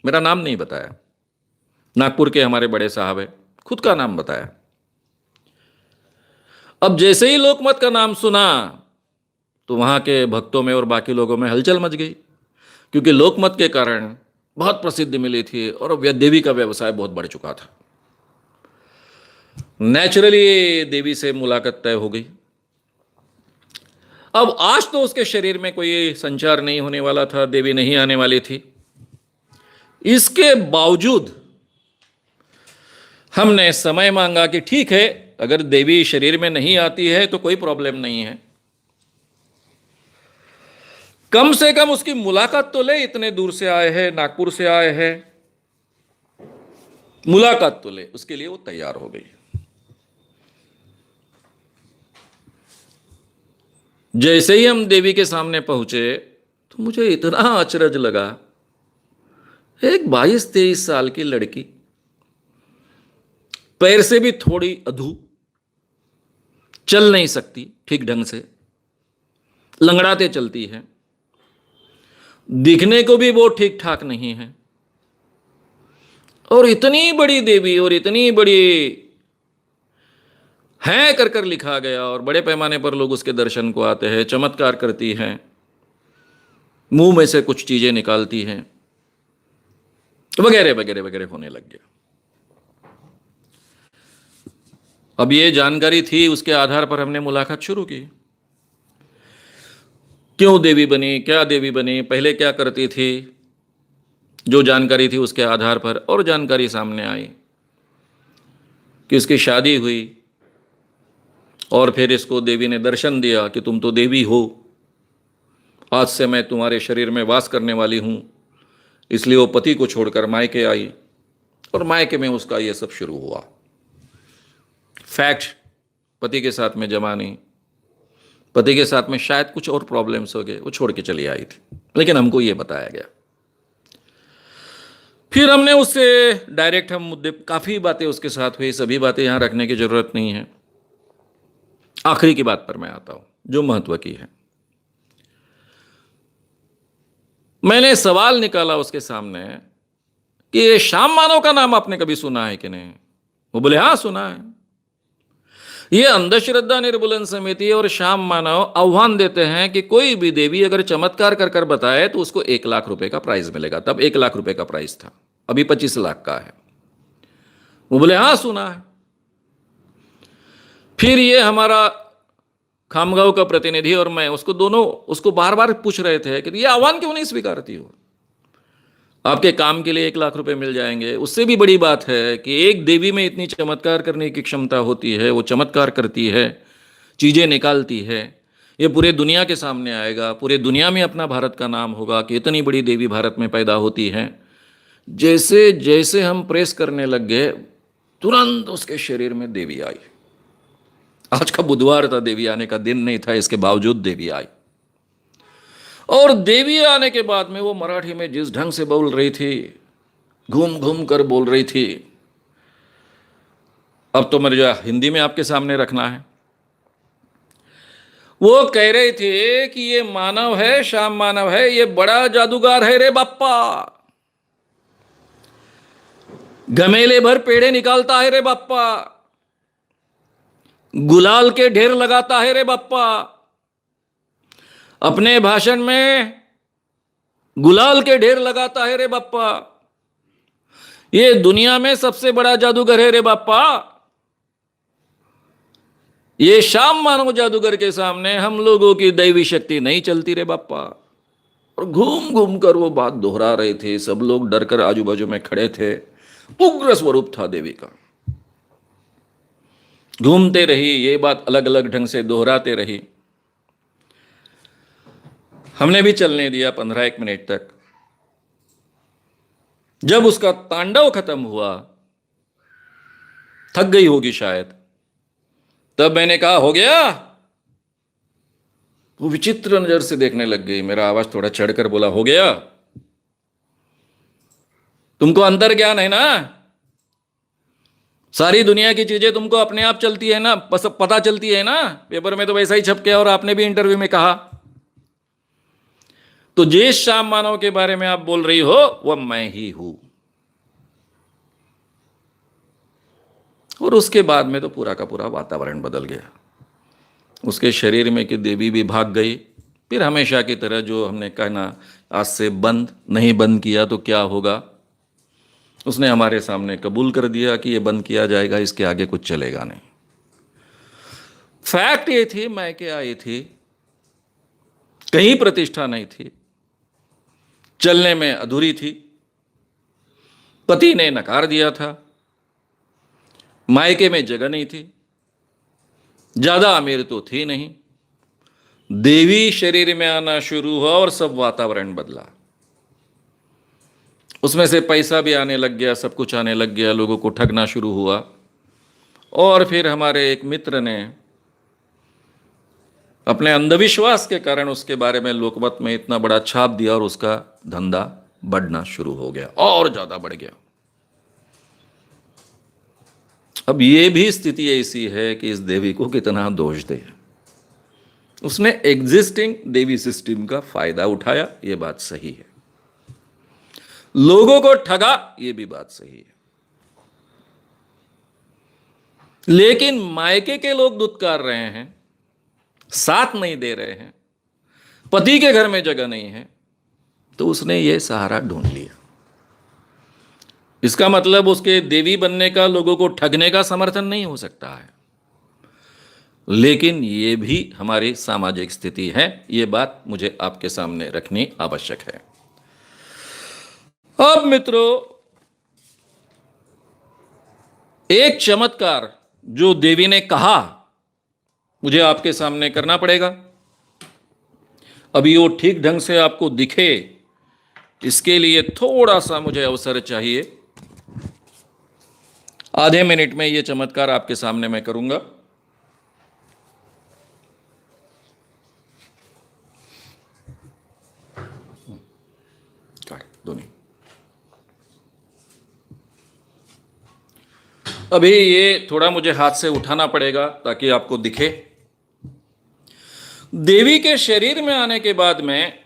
मेरा नाम नहीं बताया, नागपुर के हमारे बड़े साहब है, खुद का नाम बताया। अब जैसे ही लोकमत का नाम सुना तो वहां के भक्तों में और बाकी लोगों में हलचल मच गई, क्योंकि लोकमत के कारण बहुत प्रसिद्धि मिली थी और देवी का व्यवसाय बहुत बढ़ चुका था। नेचुरली देवी से मुलाकात तय हो गई। अब आज तो उसके शरीर में कोई संचार नहीं होने वाला था, देवी नहीं आने वाली थी। इसके बावजूद हमने समय मांगा कि ठीक है, अगर देवी शरीर में नहीं आती है तो कोई प्रॉब्लम नहीं है, कम से कम उसकी मुलाकात तो ले, इतने दूर से आए हैं, नागपुर से आए हैं, मुलाकात तो ले। उसके लिए वो तैयार हो गई। जैसे ही हम देवी के सामने पहुंचे तो मुझे इतना अचरज लगा, एक 22-23 साल की लड़की, पैर से भी थोड़ी अधू, चल नहीं सकती ठीक ढंग से, लंगड़ाते चलती है, दिखने को भी वो ठीक ठाक नहीं है, और इतनी बड़ी देवी और इतनी बड़ी है कर कर लिखा गया, और बड़े पैमाने पर लोग उसके दर्शन को आते हैं, चमत्कार करती हैं, मुंह में से कुछ चीजें निकालती हैं, वगैरह वगैरह वगैरह होने लग गया। अब ये जानकारी थी, उसके आधार पर हमने मुलाकात शुरू की। क्यों देवी बनी, क्या देवी बनी, पहले क्या करती थी, जो जानकारी थी उसके आधार पर और जानकारी सामने आई कि इसकी शादी हुई और फिर इसको देवी ने दर्शन दिया कि तुम तो देवी हो, आज से मैं तुम्हारे शरीर में वास करने वाली हूं। इसलिए वो पति को छोड़कर मायके आई और मायके में उसका ये सब शुरू हुआ। फैक्ट, पति के साथ में जमा नहीं, पति के साथ में शायद कुछ और प्रॉब्लम्स हो गए, वो छोड़ के चली आई थी, लेकिन हमको ये बताया गया। फिर हमने उससे डायरेक्ट हम मुद्दे, काफी बातें उसके साथ हुई, सभी बातें यहां रखने की जरूरत नहीं है। आखिरी की बात पर मैं आता हूं जो महत्व की है। मैंने सवाल निकाला उसके सामने कि ये श्याम मानव का नाम आपने कभी सुना है कि नहीं। वो बोले हाँ सुना है। ये अंधश्रद्धा निर्मूलन समिति और श्याम मानव आह्वान देते हैं कि कोई भी देवी अगर चमत्कार कर कर बताए तो उसको 1 लाख रुपए का प्राइज मिलेगा। तब 1 लाख रुपए का प्राइज था, अभी 25 लाख का है। वो बोले हाँ सुना है। फिर ये हमारा खामगांव का प्रतिनिधि और मैं उसको बार बार पूछ रहे थे कि ये आह्वान क्यों नहीं स्वीकारती हो, आपके काम के लिए 1 लाख रुपए मिल जाएंगे। उससे भी बड़ी बात है कि एक देवी में इतनी चमत्कार करने की क्षमता होती है, वो चमत्कार करती है, चीजें निकालती है, ये पूरे दुनिया के सामने आएगा, पूरे दुनिया में अपना भारत का नाम होगा कि इतनी बड़ी देवी भारत में पैदा होती है। जैसे जैसे हम प्रेस करने लग गए, तुरंत उसके शरीर में देवी आई। आज का बुधवार था, देवी आने का दिन नहीं था, इसके बावजूद देवी आई। और देवी आने के बाद में वो मराठी में जिस ढंग से बोल रही थी, घूम घूम कर बोल रही थी, अब तो मुझे हिंदी में आपके सामने रखना है। वो कह रही थी कि ये मानव है, श्याम मानव है, ये बड़ा जादूगर है रे बाप्पा, घमेले भर पेड़े निकालता है रे बाप्पा, गुलाल के ढेर लगाता है रे बाप्पा, अपने भाषण में गुलाल के ढेर लगाता है रे बाप्पा, ये दुनिया में सबसे बड़ा जादूगर है रे बाप्पा। ये श्याम मानव जादूगर के सामने हम लोगों की दैवी शक्ति नहीं चलती रे बाप्पा। और घूम घूम कर वो बात दोहरा रहे थे, सब लोग डर कर आजू बाजू में खड़े थे। उग्र स्वरूप था देवी का। घूमते रही, ये बात अलग अलग ढंग से दोहराते रही। हमने भी चलने दिया 15-1 मिनट तक। जब उसका तांडव खत्म हुआ, थक गई होगी शायद, तब मैंने कहा हो गया, वो विचित्र नजर से देखने लग गई। मेरा आवाज थोड़ा चढ़कर बोला, हो गया? तुमको अंतर ज्ञान है ना? सारी दुनिया की चीजें तुमको अपने आप चलती है ना, पता चलती है ना? पेपर में तो वैसा ही छप गया और आपने भी इंटरव्यू में कहा। तो जिस श्याम मानव के बारे में आप बोल रही हो वह मैं ही हूं। और उसके बाद में तो पूरा का पूरा वातावरण बदल गया। उसके शरीर में की देवी भी भाग गई। फिर हमेशा की तरह जो हमने कहना आज से बंद, नहीं बंद किया तो क्या होगा, उसने हमारे सामने कबूल कर दिया कि ये बंद किया जाएगा, इसके आगे कुछ चलेगा नहीं। फैक्ट ये थी, मैं क्या आई थी, कहीं प्रतिष्ठा नहीं थी, चलने में अधूरी थी, पति ने नकार दिया था, मायके में जगह नहीं थी, ज्यादा अमीर तो थी नहीं। देवी शरीर में आना शुरू हुआ और सब वातावरण बदला। उसमें से पैसा भी आने लग गया, सब कुछ आने लग गया, लोगों को ठगना शुरू हुआ। और फिर हमारे एक मित्र ने अपने अंधविश्वास के कारण उसके बारे में लोकमत में इतना बड़ा छाप दिया और उसका धंधा बढ़ना शुरू हो गया और ज्यादा बढ़ गया। अब ये भी स्थिति ऐसी है कि इस देवी को कितना दोष दे। उसने एग्जिस्टिंग देवी सिस्टम का फायदा उठाया, ये बात सही है। लोगों को ठगा, ये भी बात सही है। लेकिन मायके के लोग दुत्कार रहे हैं, साथ नहीं दे रहे हैं, पति के घर में जगह नहीं है, तो उसने ये सहारा ढूंढ लिया। इसका मतलब उसके देवी बनने का, लोगों को ठगने का समर्थन नहीं हो सकता है। लेकिन ये भी हमारी सामाजिक स्थिति है, ये बात मुझे आपके सामने रखनी आवश्यक है। अब मित्रों, एक चमत्कार जो देवी ने कहा मुझे आपके सामने करना पड़ेगा। अभी वो ठीक ढंग से आपको दिखे, इसके लिए थोड़ा सा मुझे अवसर चाहिए। आधे मिनट में ये चमत्कार आपके सामने मैं करूंगा। दोनों अभी ये थोड़ा मुझे हाथ से उठाना पड़ेगा ताकि आपको दिखे। देवी के शरीर में आने के बाद में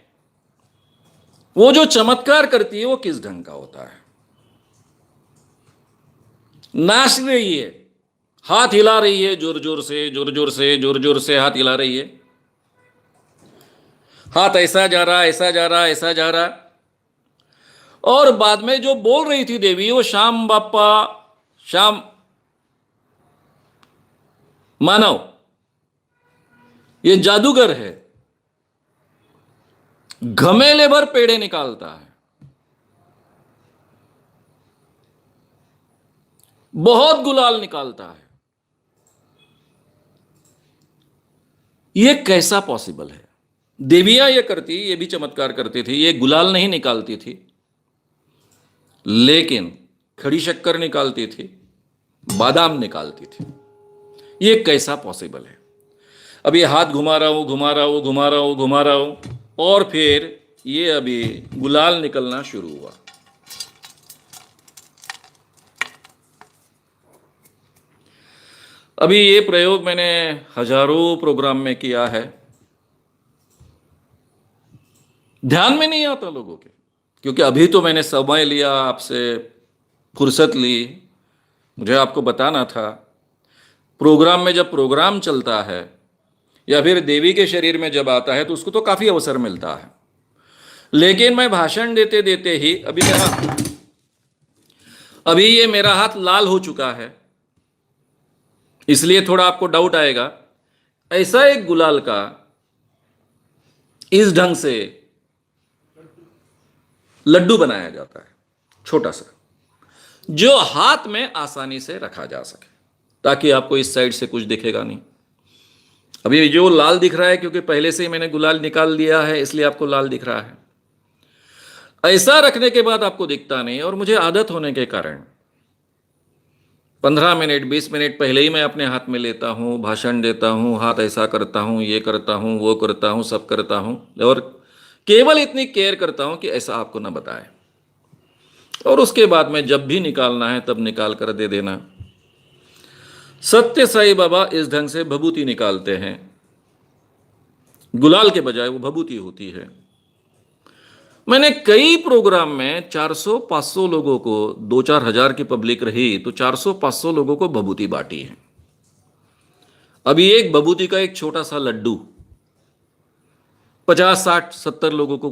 वो जो चमत्कार करती है वो किस ढंग का होता है। नाच रही है, हाथ हिला रही है, जोर जोर से, जोर जोर से, जोर जोर से हाथ हिला रही है। हाथ ऐसा जा रहा, ऐसा जा रहा, ऐसा जा रहा। और बाद में जो बोल रही थी देवी, वो श्याम बापा, श्याम मानव ये जादूगर है, घमेले भर पेड़े निकालता है, बहुत गुलाल निकालता है। ये कैसा पॉसिबल है? देवियां ये करती, ये भी चमत्कार करती थी, ये गुलाल नहीं निकालती थी, लेकिन खड़ी शक्कर निकालती थी, बादाम निकालती थी। ये कैसा पॉसिबल है? अब ये हाथ घुमा रहा हूं, घुमा रहा हूं, घुमा रहा हूं, घुमा रहा हूं, और फिर ये अभी गुलाल निकलना शुरू हुआ। अभी ये प्रयोग मैंने हजारों प्रोग्राम में किया है, ध्यान में नहीं आता लोगों के, क्योंकि अभी तो मैंने समय लिया, आपसे फुर्सत ली, मुझे आपको बताना था। प्रोग्राम में जब प्रोग्राम चलता है या फिर देवी के शरीर में जब आता है तो उसको तो काफी अवसर मिलता है। लेकिन मैं भाषण देते देते ही अभी ये मेरा हाथ लाल हो चुका है, इसलिए थोड़ा आपको डाउट आएगा। ऐसा एक गुलाल का इस ढंग से लड्डू बनाया जाता है, छोटा सा, जो हाथ में आसानी से रखा जा सके, ताकि आपको इस साइड से कुछ दिखेगा नहीं। अभी जो लाल दिख रहा है क्योंकि पहले से ही मैंने गुलाल निकाल लिया है, इसलिए आपको लाल दिख रहा है। ऐसा रखने के बाद आपको दिखता नहीं, और मुझे आदत होने के कारण 15 मिनट 20 मिनट पहले ही मैं अपने हाथ में लेता हूँ, भाषण देता हूँ, हाथ ऐसा करता हूँ, ये करता हूँ, वो करता हूँ, सब करता हूँ, और केवल इतनी केयर करता हूँ कि ऐसा आपको ना बताए। और उसके बाद में जब भी निकालना है तब निकाल कर दे देना। सत्य साईं बाबा इस ढंग से भभूति निकालते हैं, गुलाल के बजाय वो भभूति होती है। मैंने कई प्रोग्राम में 400-500 लोगों को, 2-4 हजार की पब्लिक रही तो 400-500 लोगों को भभूति बांटी है। अभी एक भभूति का एक छोटा सा लड्डू 50-60-70 लोगों को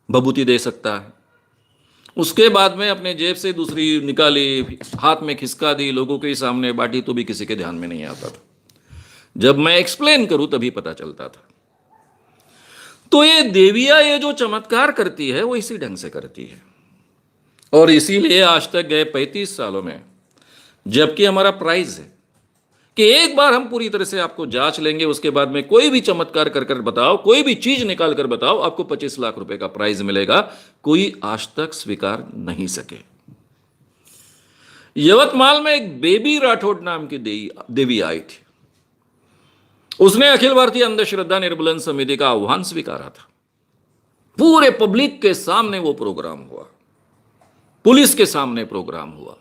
भभूति दे सकता है। उसके बाद में अपने जेब से दूसरी निकाली, हाथ में खिसका दी, लोगों के सामने बांटी तो भी किसी के ध्यान में नहीं आता था। जब मैं एक्सप्लेन करूं तभी पता चलता था। तो ये देवियां ये जो चमत्कार करती है वो इसी ढंग से करती है, और इसीलिए आज तक गए 35 सालों में, जबकि हमारा प्राइज है कि एक बार हम पूरी तरह से आपको जांच लेंगे, उसके बाद में कोई भी चमत्कार कर कर बताओ, कोई भी चीज निकाल कर बताओ, आपको 25 लाख रुपए का प्राइज मिलेगा। कोई आज तक स्वीकार नहीं सके। यवतमाल में एक बेबी राठौड़ नाम की देवी आई थी। उसने अखिल भारतीय अंधश्रद्धा निर्मूलन समिति का आह्वान स्वीकारा था। पूरे पब्लिक के सामने वो प्रोग्राम हुआ, पुलिस के सामने प्रोग्राम हुआ,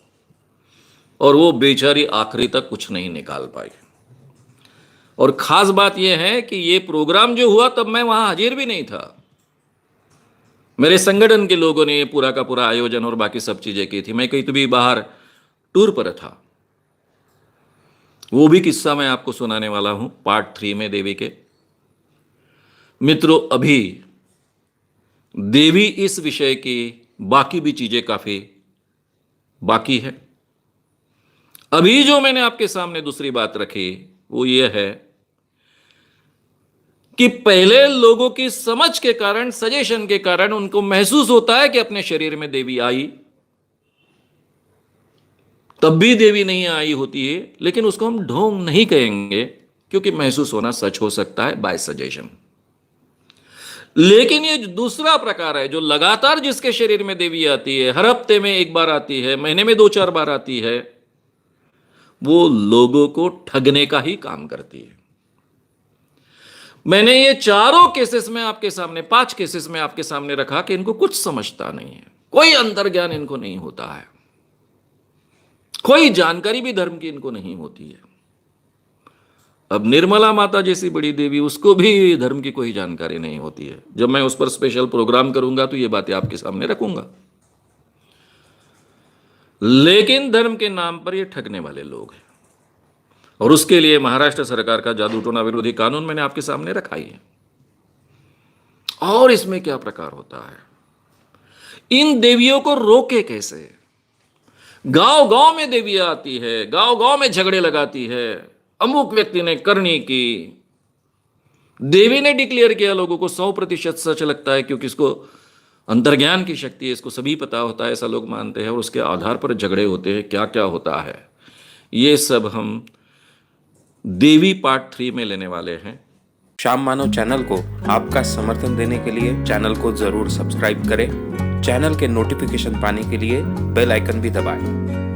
और वो बेचारी आखिरी तक कुछ नहीं निकाल पाई। और खास बात यह है कि ये प्रोग्राम जो हुआ तब मैं वहां हाजिर भी नहीं था। मेरे संगठन के लोगों ने ये पूरा का पूरा आयोजन और बाकी सब चीजें की थी। मैं कहीं तो भी बाहर टूर पर था। वो भी किस्सा मैं आपको सुनाने वाला हूं पार्ट 3 में देवी के। मित्रों, अभी देवी इस विषय की बाकी भी चीजें काफी बाकी है। अभी जो मैंने आपके सामने दूसरी बात रखी वो ये है कि पहले लोगों की समझ के कारण, सजेशन के कारण उनको महसूस होता है कि अपने शरीर में देवी आई, तब भी देवी नहीं आई होती है, लेकिन उसको हम ढोंग नहीं कहेंगे क्योंकि महसूस होना सच हो सकता है बाय सजेशन। लेकिन ये दूसरा प्रकार है जो लगातार जिसके शरीर में देवी आती है, हर हफ्ते में एक बार आती है, महीने में 2-4 बार आती है, वो लोगों को ठगने का ही काम करती है। मैंने ये चारों केसेस में आपके सामने, 5 केसेस में आपके सामने रखा कि इनको कुछ समझता नहीं है, कोई अंतर्ज्ञान इनको नहीं होता है, कोई जानकारी भी धर्म की इनको नहीं होती है। अब निर्मला माता जैसी बड़ी देवी, उसको भी धर्म की कोई जानकारी नहीं होती है। जब मैं उस पर स्पेशल प्रोग्राम करूंगा तो ये बातें आपके सामने रखूंगा। लेकिन धर्म के नाम पर ये ठगने वाले लोग हैं, और उसके लिए महाराष्ट्र सरकार का जादू टोना विरोधी कानून मैंने आपके सामने रखा ही है। और इसमें क्या प्रकार होता है, इन देवियों को रोके कैसे? गांव गांव में देवियां आती है, गांव गांव में झगड़े लगाती है। अमुक व्यक्ति ने करनी की, देवी ने डिक्लेयर किया, लोगों को 100% सच लगता है क्योंकि इसको अंतर्ज्ञान की शक्ति है, इसको सभी पता होता है, ऐसा लोग मानते हैं, और उसके आधार पर झगड़े होते हैं। क्या क्या होता है ये सब हम देवी पार्ट 3 में लेने वाले हैं। श्याम मानव चैनल को आपका समर्थन देने के लिए चैनल को जरूर सब्सक्राइब करें। चैनल के नोटिफिकेशन पाने के लिए बेल आइकन भी दबाएं।